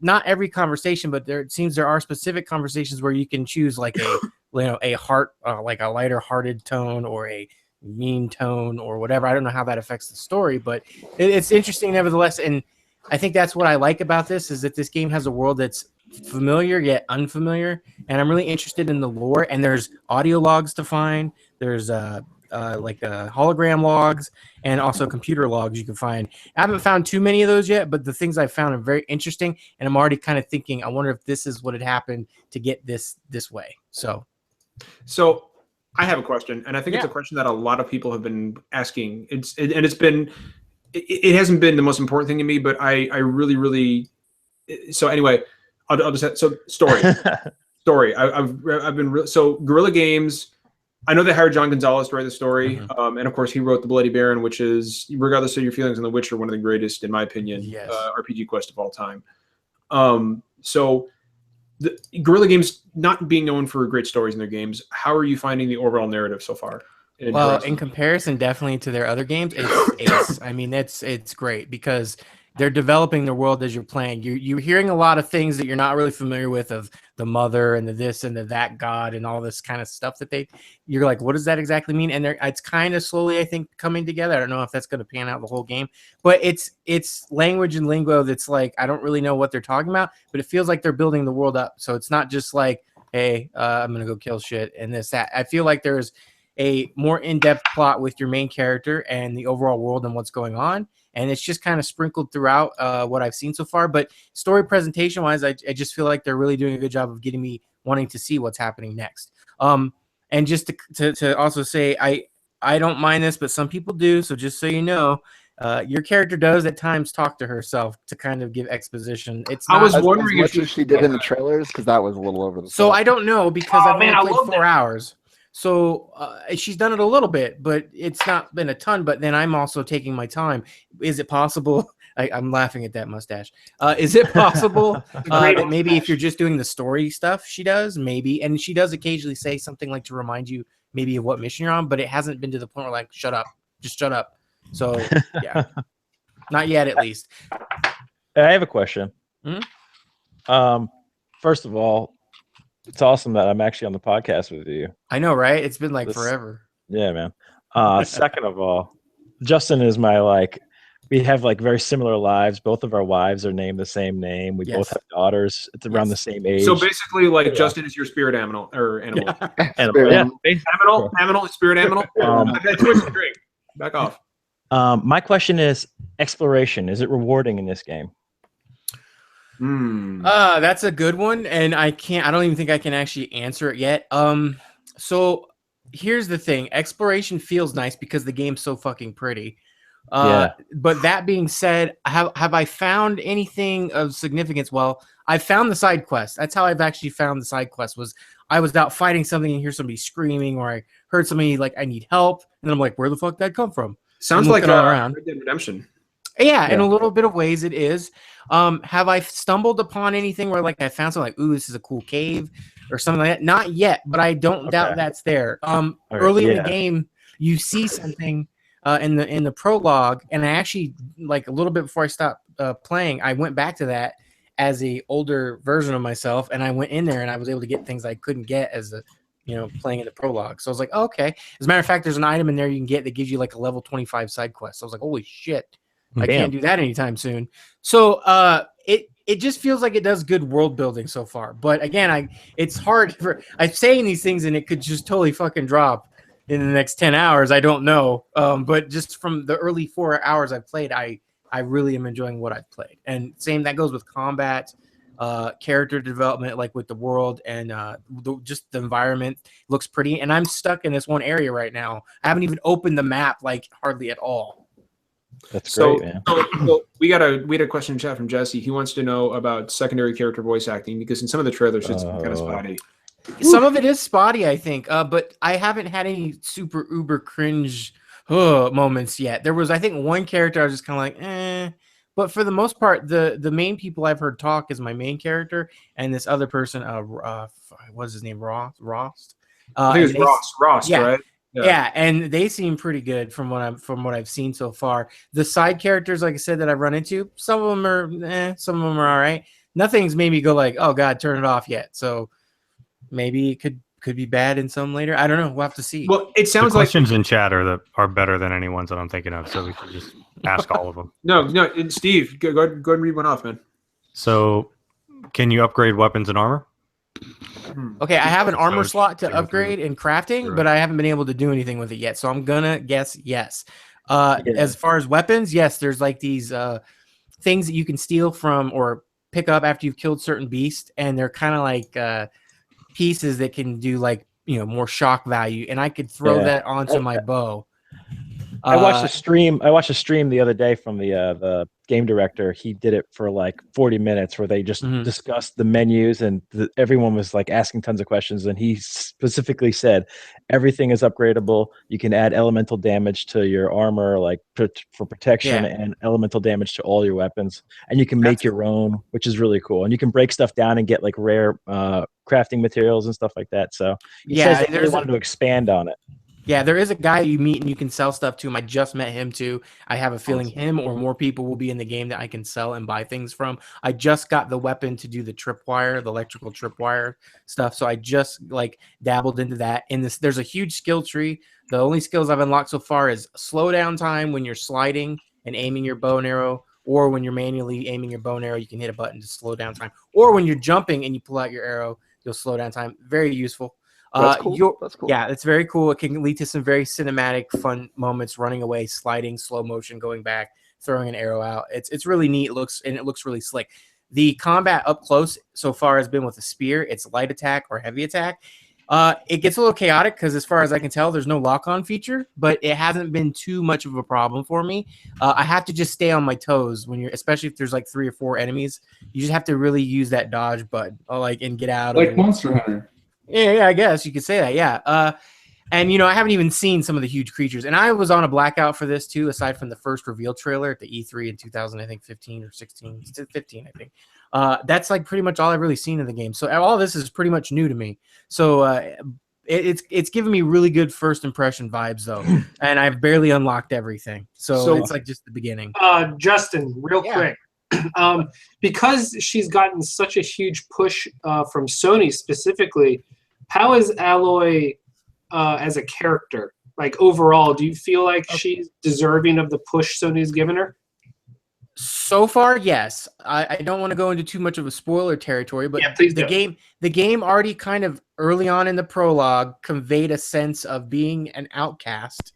not every conversation, but it seems there are specific conversations where you can choose like a heart, like a lighter hearted tone or a mean tone or whatever. I don't know how that affects the story, but it's interesting nevertheless. And I think that's what I like about this is that this game has a world that's familiar yet unfamiliar, and I'm really interested in the lore. And there's audio logs to find. There's hologram logs and also computer logs you can find. I haven't found too many of those yet, but the things I've found are very interesting, and I'm already kind of thinking, I wonder if this is what had happened to get this way. So I have a question, and I think it's a question that a lot of people have been asking. It hasn't been the most important thing to me, but I really. So anyway, I'll just story. I've been so Guerrilla Games. I know they hired John Gonzalez to write the story, and of course he wrote The Bloody Baron, which is, regardless of your feelings on The Witcher, one of the greatest, in my opinion, RPG quest of all time. So the Guerrilla Games not being known for great stories in their games, how are you finding the overall narrative so far? Well, in comparison, definitely to their other games, it's I mean, it's great because they're developing the world as you're playing. You're hearing a lot of things that you're not really familiar with, of the mother and the this and the that god and all this kind of stuff that you're like, what does that exactly mean? And it's kind of slowly, I think, coming together. I don't know if that's going to pan out the whole game, but it's language and lingo that's like, I don't really know what they're talking about, but it feels like they're building the world up. So it's not just like, hey, I'm going to go kill shit and this, that. I feel like there's a more in-depth plot with your main character and the overall world and what's going on. And it's just kind of sprinkled throughout what I've seen so far. But story presentation wise, I just feel like they're really doing a good job of getting me wanting to see what's happening next. And just to also say, I don't mind this, but some people do. So just so you know, your character does at times talk to herself to kind of give exposition. It's not I was wondering as much as she did in the trailers, because that was a little over the top. So I don't know, because I've only played 4 that. hours. So she's done it a little bit, but it's not been a ton. But then I'm also taking my time. Is it possible? I'm laughing at that mustache. Is it possible that maybe if you're just doing the story stuff, she does, maybe, and she does occasionally say something like to remind you maybe of what mission you're on, but it hasn't been to the point where like, shut up, just shut up. So yeah, not yet at least. I have a question. First of all, it's awesome that I'm actually on the podcast with you. I know, right? It's been like forever. Yeah, man. Second of all, Justin is we have like very similar lives. Both of our wives are named the same name. We both have daughters. It's around the same age. So basically, like Justin is your spirit animal or animal. Animal, spirit animal. I've had too much to drink. Back off. My question is exploration. Is it rewarding in this game? That's a good one, and I don't even think I can actually answer it yet. So here's the thing: exploration feels nice because the game's so fucking pretty. But that being said, have I found anything of significance? Well, I found the side quest. That's how I've actually found the side quest. Was I was out fighting something and hear somebody screaming, or I heard somebody like, I need help, and I'm like, where the fuck did that come from? Sounds like Red Dead Redemption. Yeah, in a little bit of ways it is. Have I stumbled upon anything where like I found something like, ooh, this is a cool cave or something like that? Not yet, but I don't doubt that's there. Early in the game, you see something in the prologue, and I actually, like a little bit before I stopped playing, I went back to that as a older version of myself, and I went in there and I was able to get things I couldn't get as a playing in the prologue. So I was like, oh, okay. As a matter of fact, there's an item in there you can get that gives you like a level 25 side quest. So I was like, holy shit. I can't do that anytime soon. So it just feels like it does good world building so far. But again, it's hard I'm saying these things and it could just totally fucking drop in the next 10 hours. I don't know. But just from the early 4 hours I've played, I really am enjoying what I've played. And same that goes with combat, character development, like with the world, and just the environment looks pretty. And I'm stuck in this one area right now. I haven't even opened the map like hardly at all. That's great, man. So we had a question in chat from Jesse. He wants to know about secondary character voice acting, because in some of the trailers it's kind of spotty. Some of it is spotty, I think, but I haven't had any super uber cringe moments yet. There was, I think, one character I was just kind of like, eh. But for the most part, the main people I've heard talk is my main character and this other person. What's his name? Rost. I think it's Rost, yeah. right? Yeah, and they seem pretty good from what I've seen so far. The side characters, like I said, that I've run into, some of them are some of them are all right. Nothing's made me go like, oh god, turn it off yet. So maybe it could be bad in some later. I don't know. We'll have to see. Well, it sounds the like questions in chat are better than any ones that I'm thinking of, so we should just ask all of them. No, Steve, go ahead and read one off, man. So, can you upgrade weapons and armor? Okay, I have an armor slot to upgrade in crafting, but I haven't been able to do anything with it yet. So I'm gonna guess yes. As far as weapons, yes, there's like these things that you can steal from or pick up after you've killed certain beasts, and they're kind of like pieces that can do like more shock value, and I could throw that onto my bow. I watched a stream. I watched a stream the other day from the game director. He did it for like 40 minutes, where they just discussed the menus, and everyone was like asking tons of questions. And he specifically said everything is upgradable. You can add elemental damage to your armor, like for protection, and elemental damage to all your weapons. And you can make your own, which is really cool. And you can break stuff down and get like rare crafting materials and stuff like that. So he says they really wanted to expand on it. Yeah, there is a guy you meet and you can sell stuff to him. I just met him too. I have a feeling him or more people will be in the game that I can sell and buy things from. I just got the weapon to do the tripwire, the electrical tripwire stuff. So I just like dabbled into that. In this, there's a huge skill tree. The only skills I've unlocked so far is slow down time when you're sliding and aiming your bow and arrow, or when you're manually aiming your bow and arrow, you can hit a button to slow down time. Or when you're jumping and you pull out your arrow, you'll slow down time. Very useful. That's cool. That's cool. Yeah, it's very cool. It can lead to some very cinematic, fun moments: running away, sliding, slow motion, going back, throwing an arrow out. It's really neat. It looks really slick. The combat up close so far has been with a spear. It's light attack or heavy attack. It gets a little chaotic because, as far as I can tell, there's no lock-on feature, but it hasn't been too much of a problem for me. I have to just stay on my toes when especially if there's like 3 or 4 enemies. You just have to really use that dodge button, and get out. Like Monster Hunter. Yeah, I guess you could say that. Yeah. And I haven't even seen some of the huge creatures, and I was on a blackout for this too. Aside from the first reveal trailer at the E3 in 2015 or 16, 15, I think. That's like pretty much all I've really seen in the game. So all this is pretty much new to me. So it's giving me really good first impression vibes though, and I've barely unlocked everything. So it's like just the beginning. Justin, real quick. Because she's gotten such a huge push from Sony specifically, how is Aloy as a character? Like overall, do you feel like she's deserving of the push Sony's given her? So far, yes. I don't want to go into too much of a spoiler territory, but the game already kind of early on in the prologue conveyed a sense of being an outcast,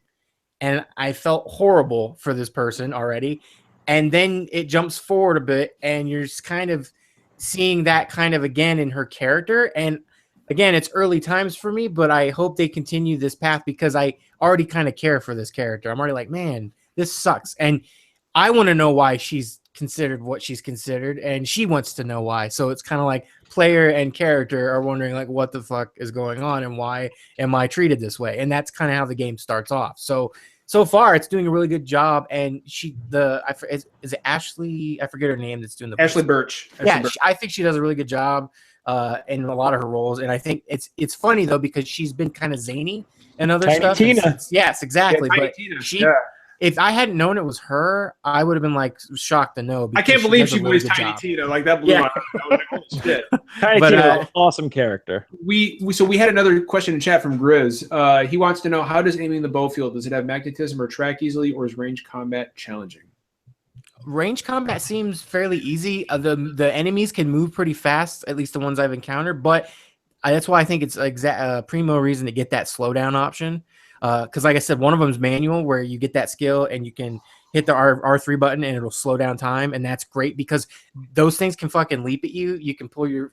and I felt horrible for this person already. And then it jumps forward a bit, and you're just kind of seeing that kind of again in her character. And again, it's early times for me, but I hope they continue this path because I already kind of care for this character. I'm already like, man, this sucks. And I want to know why she's considered what she's considered, and she wants to know why. So it's kind of like player and character are wondering like, what the fuck is going on and why am I treated this way? And that's kind of how the game starts off. So far, it's doing a really good job. And is it Ashley? I forget her name. That's doing the Ashley Birch. I think she does a really good job in a lot of her roles. And I think it's funny though because she's been kind of zany and other stuff. Tina. Yes, exactly. Yeah, but Tina. If I hadn't known it was her, I would have been like shocked to know. I can't believe she voiced Tiny Tina. Like that blew my mind. I was like, holy shit. Tiny Tina, awesome character. We had another question in chat from Grizz. He wants to know, how does aiming the bow feel? Does it have magnetism or track easily, or is range combat challenging? Range combat seems fairly easy. The enemies can move pretty fast, at least the ones I've encountered. But that's why I think it's primo reason to get that slowdown option. Because like I said, one of them is manual, where you get that skill and you can hit the R3 button and it'll slow down time, and that's great because those things can fucking leap at you. You can pull your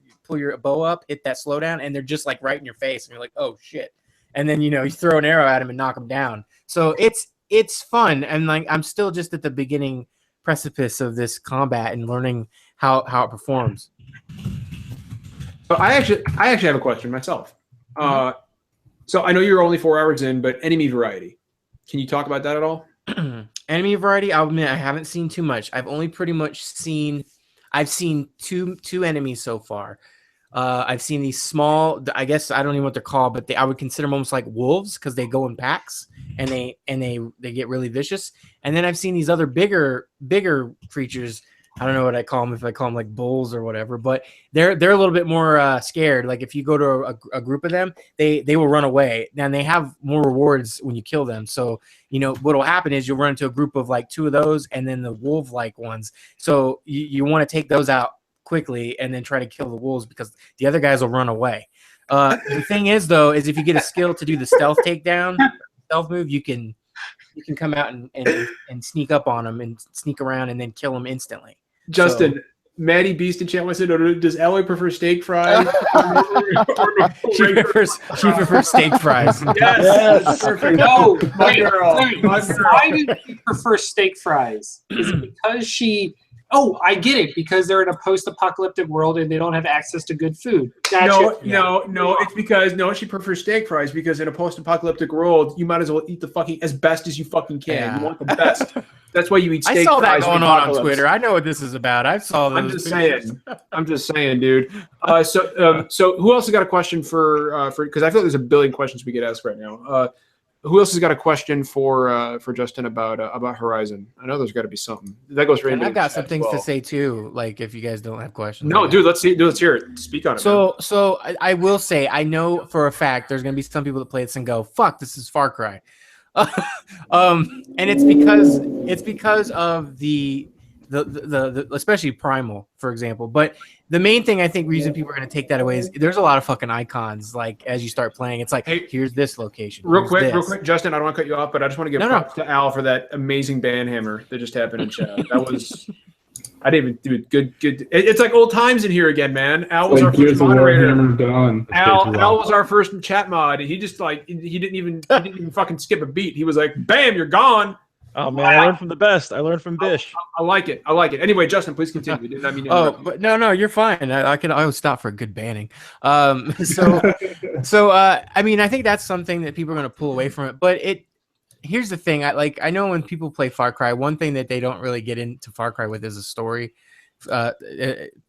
bow up, hit that slowdown, and they're just like right in your face, and you're like, oh shit, and then you throw an arrow at them and knock them down. So it's fun, and like I'm still just at the beginning precipice of this combat and learning how it performs. But I actually have a question myself. So I know you're only 4 hours in, but enemy variety. Can you talk about that at all? Enemy variety, I'll admit I haven't seen too much. I've only pretty much seen two enemies so far. I've seen these small, I guess I don't even know what they're called, but I would consider them almost like wolves because they go in packs and they get really vicious. And then I've seen these other bigger creatures. I don't know what I call them, if I call them like bulls or whatever, but they're a little bit more scared. Like if you go to a group of them, they will run away. And they have more rewards when you kill them. So, what will happen is you'll run into a group of like 2 of those and then the wolf-like ones. So you want to take those out quickly and then try to kill the wolves because the other guys will run away. The thing is, though, is if you get a skill to do the stealth takedown, stealth move, you can come out and sneak up on them and sneak around and then kill them instantly. Justin, Maddie Beast in chat wants to know, does Aloy prefer steak fries? She prefers steak fries. Yes. Perfect. No, my girl. Why do you prefer steak fries? Is it because she... Oh, I get it, because they're in a post-apocalyptic world and they don't have access to good food. Gotcha. No. It's because she prefers steak fries because in a post-apocalyptic world, you might as well eat the fucking as best as you fucking can. Yeah. You want the best. That's why you eat steak fries. I saw that going on Twitter. I know what this is about. I saw those. I'm just saying, dude. So who else has got a question for? Because I feel like there's a billion questions we could ask right now. Who else has got a question for Justin about Horizon? I know there's got to be something. That goes right And into I've got the some chat things as to well. say too. Like if you guys don't have questions. No, dude, let's hear it. Speak on it. So I will say I know for a fact there's gonna be some people that play this and go, "Fuck, this is Far Cry," and it's because of the especially Primal, for example. But the main thing I think reason people are gonna take that away is there's a lot of fucking icons. Like as you start playing, it's like, hey, here's this location. Real quick, Justin. I don't want to cut you off, but I just want to give props No. to Al for that amazing banhammer that just happened in chat. That was. I didn't even do it. Good. It's like old times in here again, man. Al was our first moderator. Al was our first chat mod. He just he didn't even fucking skip a beat. He was like, "Bam, you're gone." Oh man, I learned from the best. I learned from Bish. I like it. Anyway, Justin, please continue. Didn't I mean to interrupt you? But no, you're fine. I always stop for a good banning. I mean, I think that's something that people are going to pull away from it. But here's the thing. I know when people play Far Cry, one thing that they don't really get into Far Cry with is a story.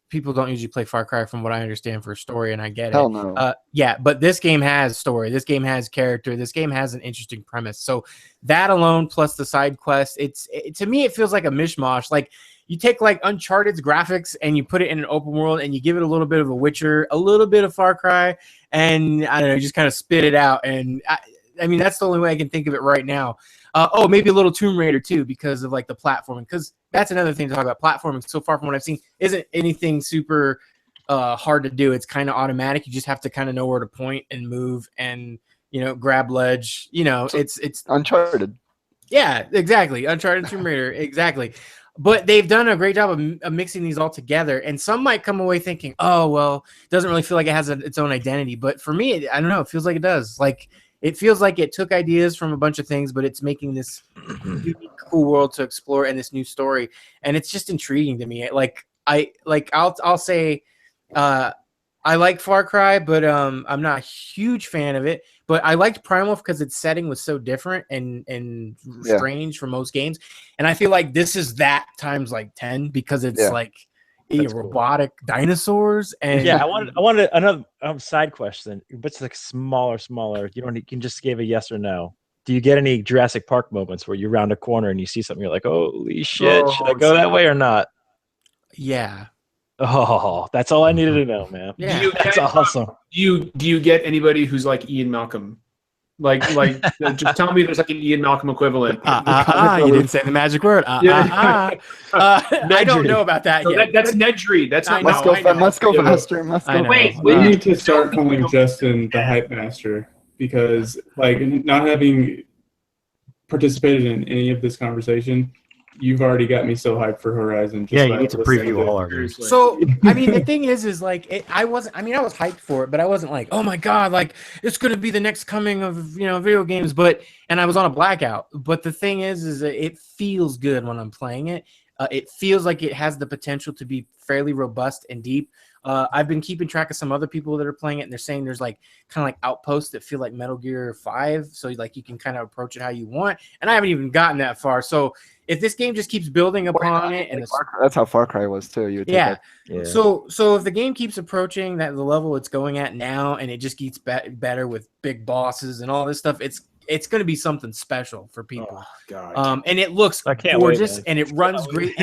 People don't usually play Far Cry, from what I understand, for a story, and I get it. Hell no. Yeah, but this game has story. This game has character. This game has an interesting premise. So that alone, plus the side quest, to me, it feels like a mishmash. Like you take like Uncharted's graphics and you put it in an open world, and you give it a little bit of a Witcher, a little bit of Far Cry, and I don't know, you just kind of spit it out. And I mean, that's the only way I can think of it right now. Maybe a little Tomb Raider too, because of like the platforming. Because that's another thing to talk about. Platforming, so far from what I've seen, isn't anything super hard to do. It's kind of automatic. You just have to kind of know where to point and move, and grab ledge. It's Uncharted. Yeah, exactly. Uncharted, Tomb Raider, exactly. But they've done a great job of mixing these all together. And some might come away thinking, "Oh, well, it doesn't really feel like it has its own identity." But for me, I don't know. It feels like it does. Like. It feels like it took ideas from a bunch of things, but it's making this unique, cool world to explore and this new story, and it's just intriguing to me. I'll say, I like Far Cry, but I'm not a huge fan of it. But I liked Primal because its setting was so different and strange for most games, and I feel like this is that times like 10 because it's robotic dinosaurs. And I wanted another side question, but it's like smaller. You can just give a yes or no. Do you get any Jurassic Park moments where you round a corner and you see something, you're like, holy shit, should I go that way or not? Yeah. Oh, that's all I needed to know, man. Yeah, that's awesome. Do you get anybody who's like Ian Malcolm? Like just tell me there's like an Ian Malcolm equivalent. You didn't say the magic word. I don't know about that yet. That's Nedry. That's not. Let's go faster. Wait, we need to start calling Justin the hype master, because like not having participated in any of this conversation, you've already got me so hyped for Horizon. You need to preview all our games. So, I mean, the thing is like, I was hyped for it, but I wasn't like, oh my God, like it's going to be the next coming of, video games. And I was on a blackout. But the thing is that it feels good when I'm playing it. It feels like it has the potential to be fairly robust and deep. I've been keeping track of some other people that are playing it, and they're saying there's like kind of like outposts that feel like Metal Gear 5. So like you can kind of approach it how you want. And I haven't even gotten that far. So if this game just keeps building upon it, and that's how Far Cry was too. You would take So if the game keeps approaching the level it's going at now, and it just gets better with big bosses and all this stuff, it's going to be something special for people. Oh, God. And it looks gorgeous, and it runs great.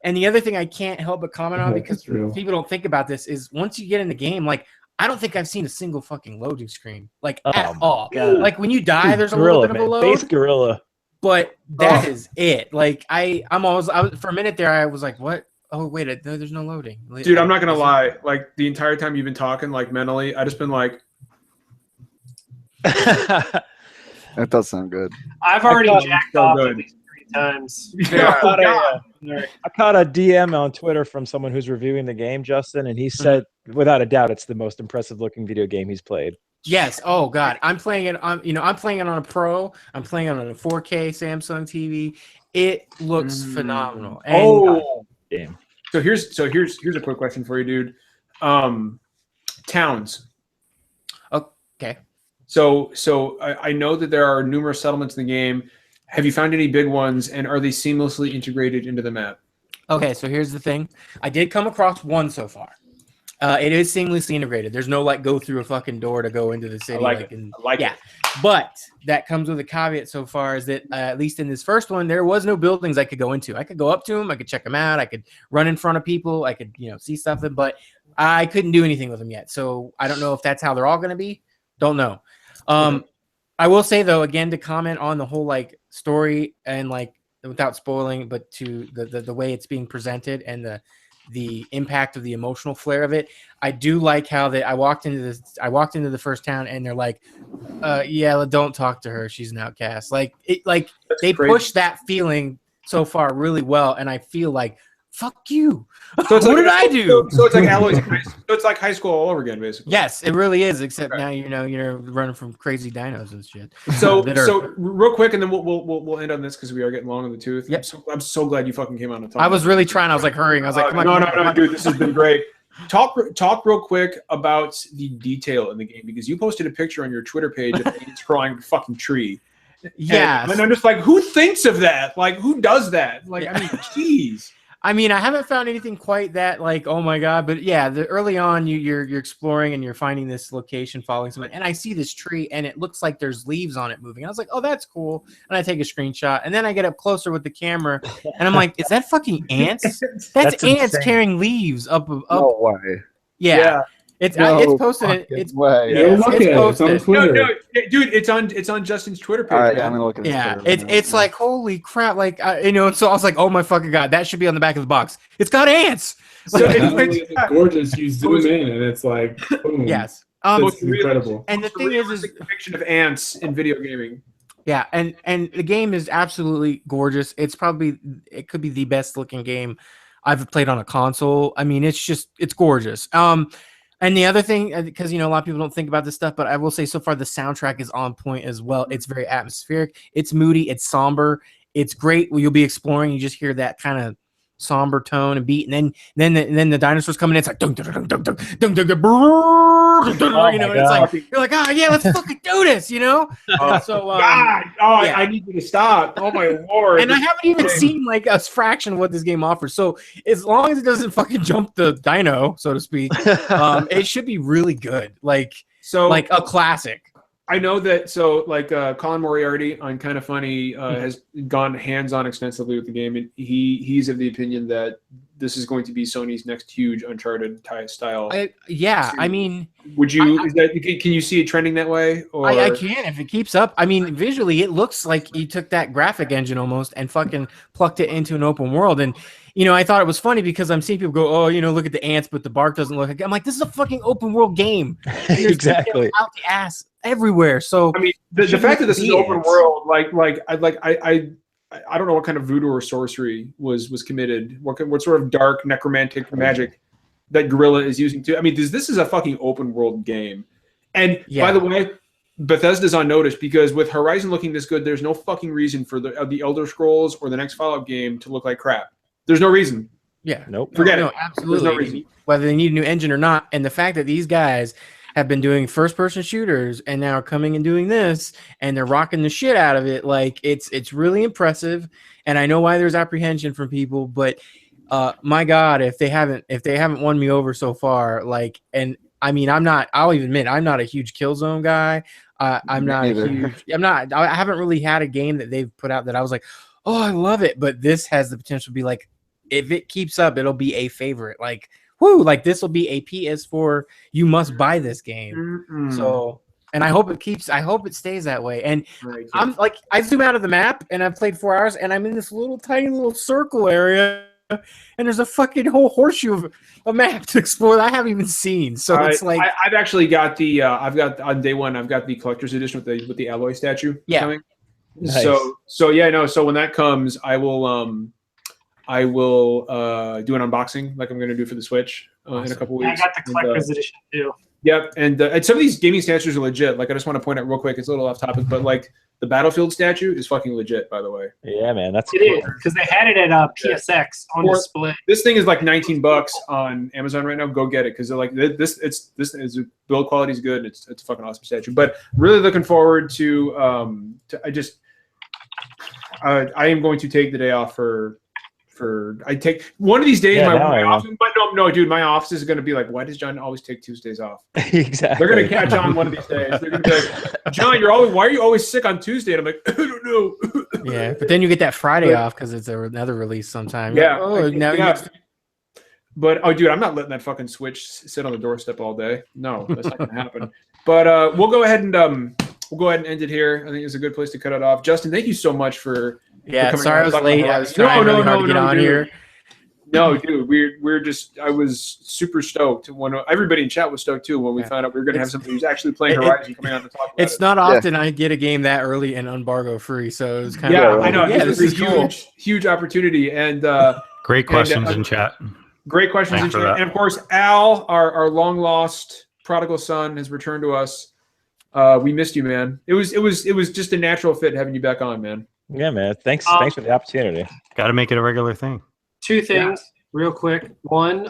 And the other thing I can't help but comment on, because people don't think about this, is once you get in the game, like I don't think I've seen a single fucking loading screen, like at all. God. Like when you die, there's a little bit of a load. Base gorilla. But that is it. Like I was for a minute there, I was like, what? Oh wait, no, there's no loading. Dude, I'm not gonna lie. Like the entire time you've been talking, like mentally, I just been like. That does sound good. I've already jacked off at least 3 times. I caught a DM on Twitter from someone who's reviewing the game, Justin, and he said, without a doubt, it's the most impressive looking video game he's played. Yes. Oh God, I'm playing it on. I'm playing it on a Pro. I'm playing it on a 4K Samsung TV. It looks phenomenal. And, damn. So here's a quick question for you, dude. Towns. Okay. So I know that there are numerous settlements in the game. Have you found any big ones, and are they seamlessly integrated into the map? Okay, so here's the thing. I did come across one so far. It is seamlessly integrated. There's no like go through a fucking door to go into the city. I like it. But that comes with a caveat so far is that at least in this first one, there was no buildings I could go into. I could go up to them, I could check them out, I could run in front of people, I could see stuff, but I couldn't do anything with them yet. So I don't know if that's how they're all going to be. Don't know. I will say though, again, to comment on the whole like story and like without spoiling, but to the way it's being presented and the impact of the emotional flair of it. I do like how I walked into the first town and they're like, yeah, don't talk to her. She's an outcast. Like they push that feeling so far really well. And I feel like, fuck you. So it's what did I do? So it's like Alloy's. So it's like high school all over again, basically. Yes, it really is. Except now you're running from crazy dinos and shit. So real quick, and then we'll end on this because we are getting long in the tooth. Yep. I'm so glad you fucking came on and talked. I was really trying. I was like hurrying. I was like, come on. No, dude, this has been great. Talk real quick about the detail in the game because you posted a picture on your Twitter page of ants crawling a fucking tree. Yeah, and I'm just like, who thinks of that? Like, who does that? Like, I mean, jeez. I mean, I haven't found anything quite that like, oh my god, but yeah, early on you're exploring and you're finding this location, following someone, and I see this tree and it looks like there's leaves on it moving. I was like, oh, that's cool, and I take a screenshot, and then I get up closer with the camera, and I'm like, is that fucking ants? That's ants insane. Carrying leaves up. No way. Yeah. It's posted. It's way. Yeah, look at it. It's on Twitter. No, dude, it's on Justin's Twitter page. All right, I'm gonna look at his Yeah, Twitter. it's like holy crap, like So I was like, oh my fucking god, that should be on the back of the box. It's got ants. So Not only is it gorgeous, you zoom in and it's like, boom. Yes. It's incredible. And the thing is depiction of ants in video gaming. yeah, and the game is absolutely gorgeous. It could be the best looking game I've played on a console. I mean, it's gorgeous. And the other thing, because a lot of people don't think about this stuff, but I will say so far the soundtrack is on point as well. It's very atmospheric. It's moody. It's somber. It's great. You'll be exploring. You just hear that kind of somber tone and beat, and then the dinosaurs come in. It's like dun, dun, dun, dun, dun, dun, dun, dun, and it's like you're like, oh yeah, let's fucking do this, So God, I need you to stop. Oh my lord! And I haven't even seen like a fraction of what this game offers. So as long as it doesn't fucking jump the dino, so to speak, it should be really good. Like a classic. I know that. Colin Moriarty on Kind of Funny has gone hands-on extensively with the game, and he's of the opinion that this is going to be Sony's next huge Uncharted style. I mean, would you? Can you see it trending that way? Or? I can if it keeps up. I mean, visually, it looks like you took that graphic engine almost and fucking plucked it into an open world. And I thought it was funny because I'm seeing people go, oh, look at the ants, but the bark doesn't look like. I'm like, this is a fucking open world game. Exactly. Out the ass everywhere. So I mean, the fact that this is open world, I don't know what kind of voodoo or sorcery was committed. What sort of dark necromantic magic that Guerrilla is using too. I mean, this is a fucking open world game. And by the way, Bethesda's on notice because with Horizon looking this good, there's no fucking reason for the Elder Scrolls or the next Fallout game to look like crap. There's no reason. Yeah. Nope. Forget it. No, absolutely. There's no reason. Whether they need a new engine or not. And the fact that these guys have been doing first-person shooters and now are coming and doing this, and they're rocking the shit out of it. Like it's really impressive, and I know why there's apprehension from people. But my God, if they haven't won me over so far, and I mean, I'll even admit I'm not a huge Killzone guy. I haven't really had a game that they've put out that I was like, oh, I love it. But this has the potential to be like, if it keeps up, it'll be a favorite. Like, whoo, like this will be a PS4. You must buy this game. Mm-mm. So, and I hope it stays that way. And I'm like, I zoom out of the map and I've played 4 hours and I'm in this little tiny little circle area and there's a fucking whole horseshoe of a map to explore that I haven't even seen. So it's like I've actually got on day one, I've got the collector's edition with the Alloy statue coming. Nice. So when that comes, I will do an unboxing like I'm going to do for the Switch in a couple weeks. I got the collector's edition too. Yep, and some of these gaming statues are legit. Like I just want to point out real quick, it's a little off topic, but like the Battlefield statue is fucking legit, by the way. Yeah, man, that's cool. It is because they had it at PSX on display. This thing is like $19 on Amazon right now. Go get it because they're like this is build quality is good. It's a fucking awesome statue. But really looking forward to I am going to take the day off I take one of these days. My off, but no, no, dude. My office is going to be like, why does John always take Tuesdays off? Exactly. They're going to catch on one of these days. They're going to be like, John, why are you always sick on Tuesday? And I'm like, I don't know. Yeah, but then you get that Friday off because it's another release sometime. Yeah. Oh, now yeah. But dude, I'm not letting that fucking Switch sit on the doorstep all day. No, that's not going to happen. But we'll go ahead and end it here. I think it's a good place to cut it off. Justin, thank you so much for. Yeah, for sorry I was late. I was trying really hard to get on dude. here. No, dude, I was super stoked when everybody in chat was stoked too when we found out we were going to have somebody who's actually playing Horizon coming on to talk about it. It's not often I get a game that early and embargo free, so it was kind of I know. Yeah, this is huge opportunity and great questions in chat. Great questions in chat, and of course Al, our long lost prodigal son, has returned to us. We missed you, man. It was just a natural fit having you back on, man. Yeah, man. Thanks for the opportunity. Got to make it a regular thing. Two things real quick. One,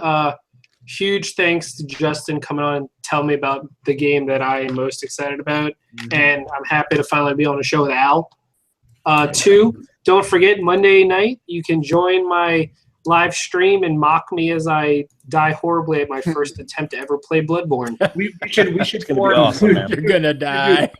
huge thanks to Justin coming on and telling me about the game that I am most excited about. And I'm happy to finally be on a show with Al. Two, don't forget Monday night, you can join my live stream and mock me as I die horribly at my first attempt to ever play Bloodborne. We should form. Awesome, man. You're gonna die.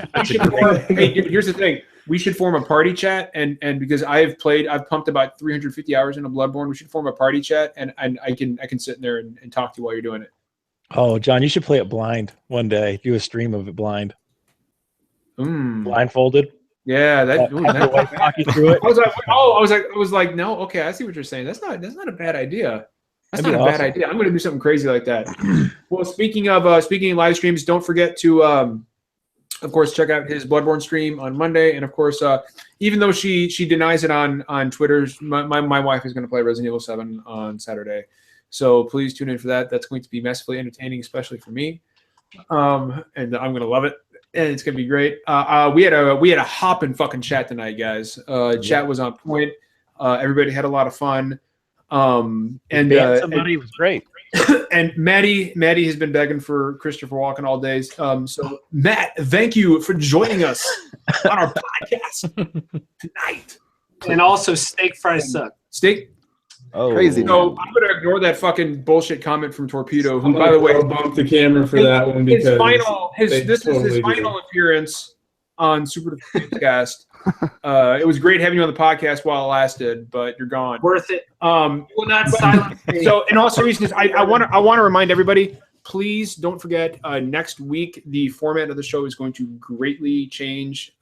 Hey, dude, here's the thing. We should form a party chat, and because I've pumped about 350 hours into Bloodborne. We should form a party chat, and I can sit in there and talk to you while you're doing it. Oh, John, you should play it blind one day. Do a stream of it blind. Blindfolded. Yeah, talk you through it. I was like, no, okay, I see what you're saying. That's not a bad idea. That's not a bad idea. I'm going to do something crazy like that. Well, speaking of live streams, don't forget to, of course, check out his Bloodborne stream on Monday. And of course, even though she denies it on Twitter, my wife is going to play Resident Evil 7 on Saturday. So please tune in for that. That's going to be massively entertaining, especially for me. And I'm going to love it. And it's gonna be great. We had a hopping fucking chat tonight, guys. Chat was on point. Everybody had a lot of fun. Somebody was great. And Maddie has been begging for Christopher Walken all day. So Matt, thank you for joining us on our podcast tonight. And also, steak fries suck. Steak. Oh, crazy. So I'm gonna ignore that fucking bullshit comment from Torpedo, who, by the way, bump the camera for that one because this is his final appearance on Super Gamescast. It was great having you on the podcast while it lasted, but you're gone. Worth it. Will not silence me. So, in all seriousness, I want to remind everybody. Please don't forget. Next week, the format of the show is going to greatly change.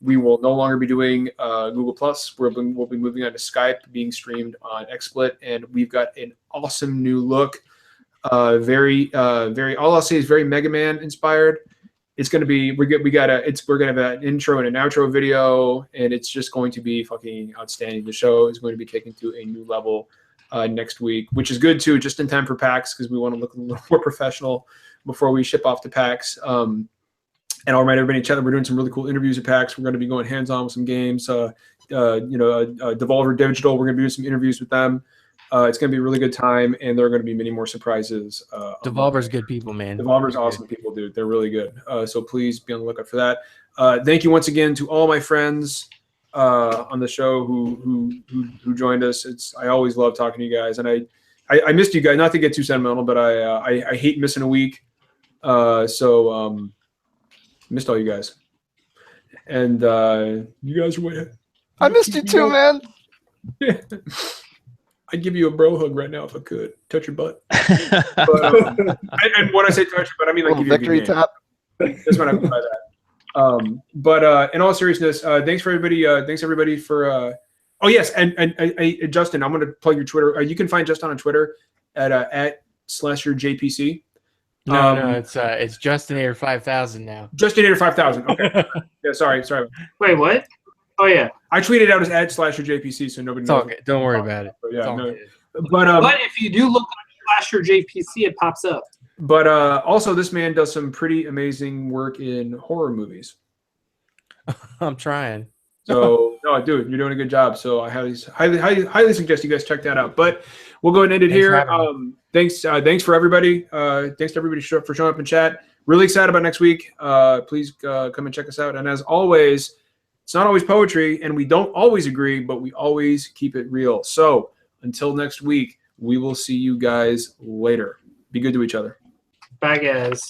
We will no longer be doing Google Plus. We'll be moving on to Skype, being streamed on XSplit, and we've got an awesome new look. Very. All I'll say is very Mega Man inspired. It's going to be we're going to have an intro and an outro video, and it's just going to be fucking outstanding. The show is going to be taken to a new level next week, which is good too, just in time for PAX because we want to look a little more professional before we ship off to PAX. And I'll remind everybody in chat that we're doing some really cool interviews at PAX. We're going to be going hands-on with some games. Devolver Digital, we're going to be doing some interviews with them. It's going to be a really good time, and there are going to be many more surprises. Devolver's good people, man. Devolver's awesome people, dude. They're really good. So please be on the lookout for that. Thank you once again to all my friends on the show who joined us. I always love talking to you guys, and I missed you guys. Not to get too sentimental, but I hate missing a week. Missed all you guys, and you guys are way ahead. I missed you too, man. Yeah. I'd give you a bro hug right now if I could. Touch your butt. But, and when I say touch your butt, I mean like give you a victory tap. That's what I mean by that. But in all seriousness, thanks everybody for. Oh yes, and Justin, I'm going to plug your Twitter. You can find Justin on Twitter at /JPC. No, it's Justinator 5000 now. Justinator 5000. Okay. Yeah, sorry. Wait, what? Oh yeah. I tweeted out as /JPC, so nobody knows. Okay. Don't worry about it. But, yeah, no. But if you do look on /JPC, it pops up. But also, this man does some pretty amazing work in horror movies. I'm trying. So no, dude, you're doing a good job. So I highly suggest you guys check that out. But we'll go ahead and end it here. Thanks for everybody. Thanks to everybody for showing up in chat. Really excited about next week. Please come and check us out. And as always, it's not always poetry, and we don't always agree, but we always keep it real. So until next week, We will see you guys later. Be good to each other. Bye, guys.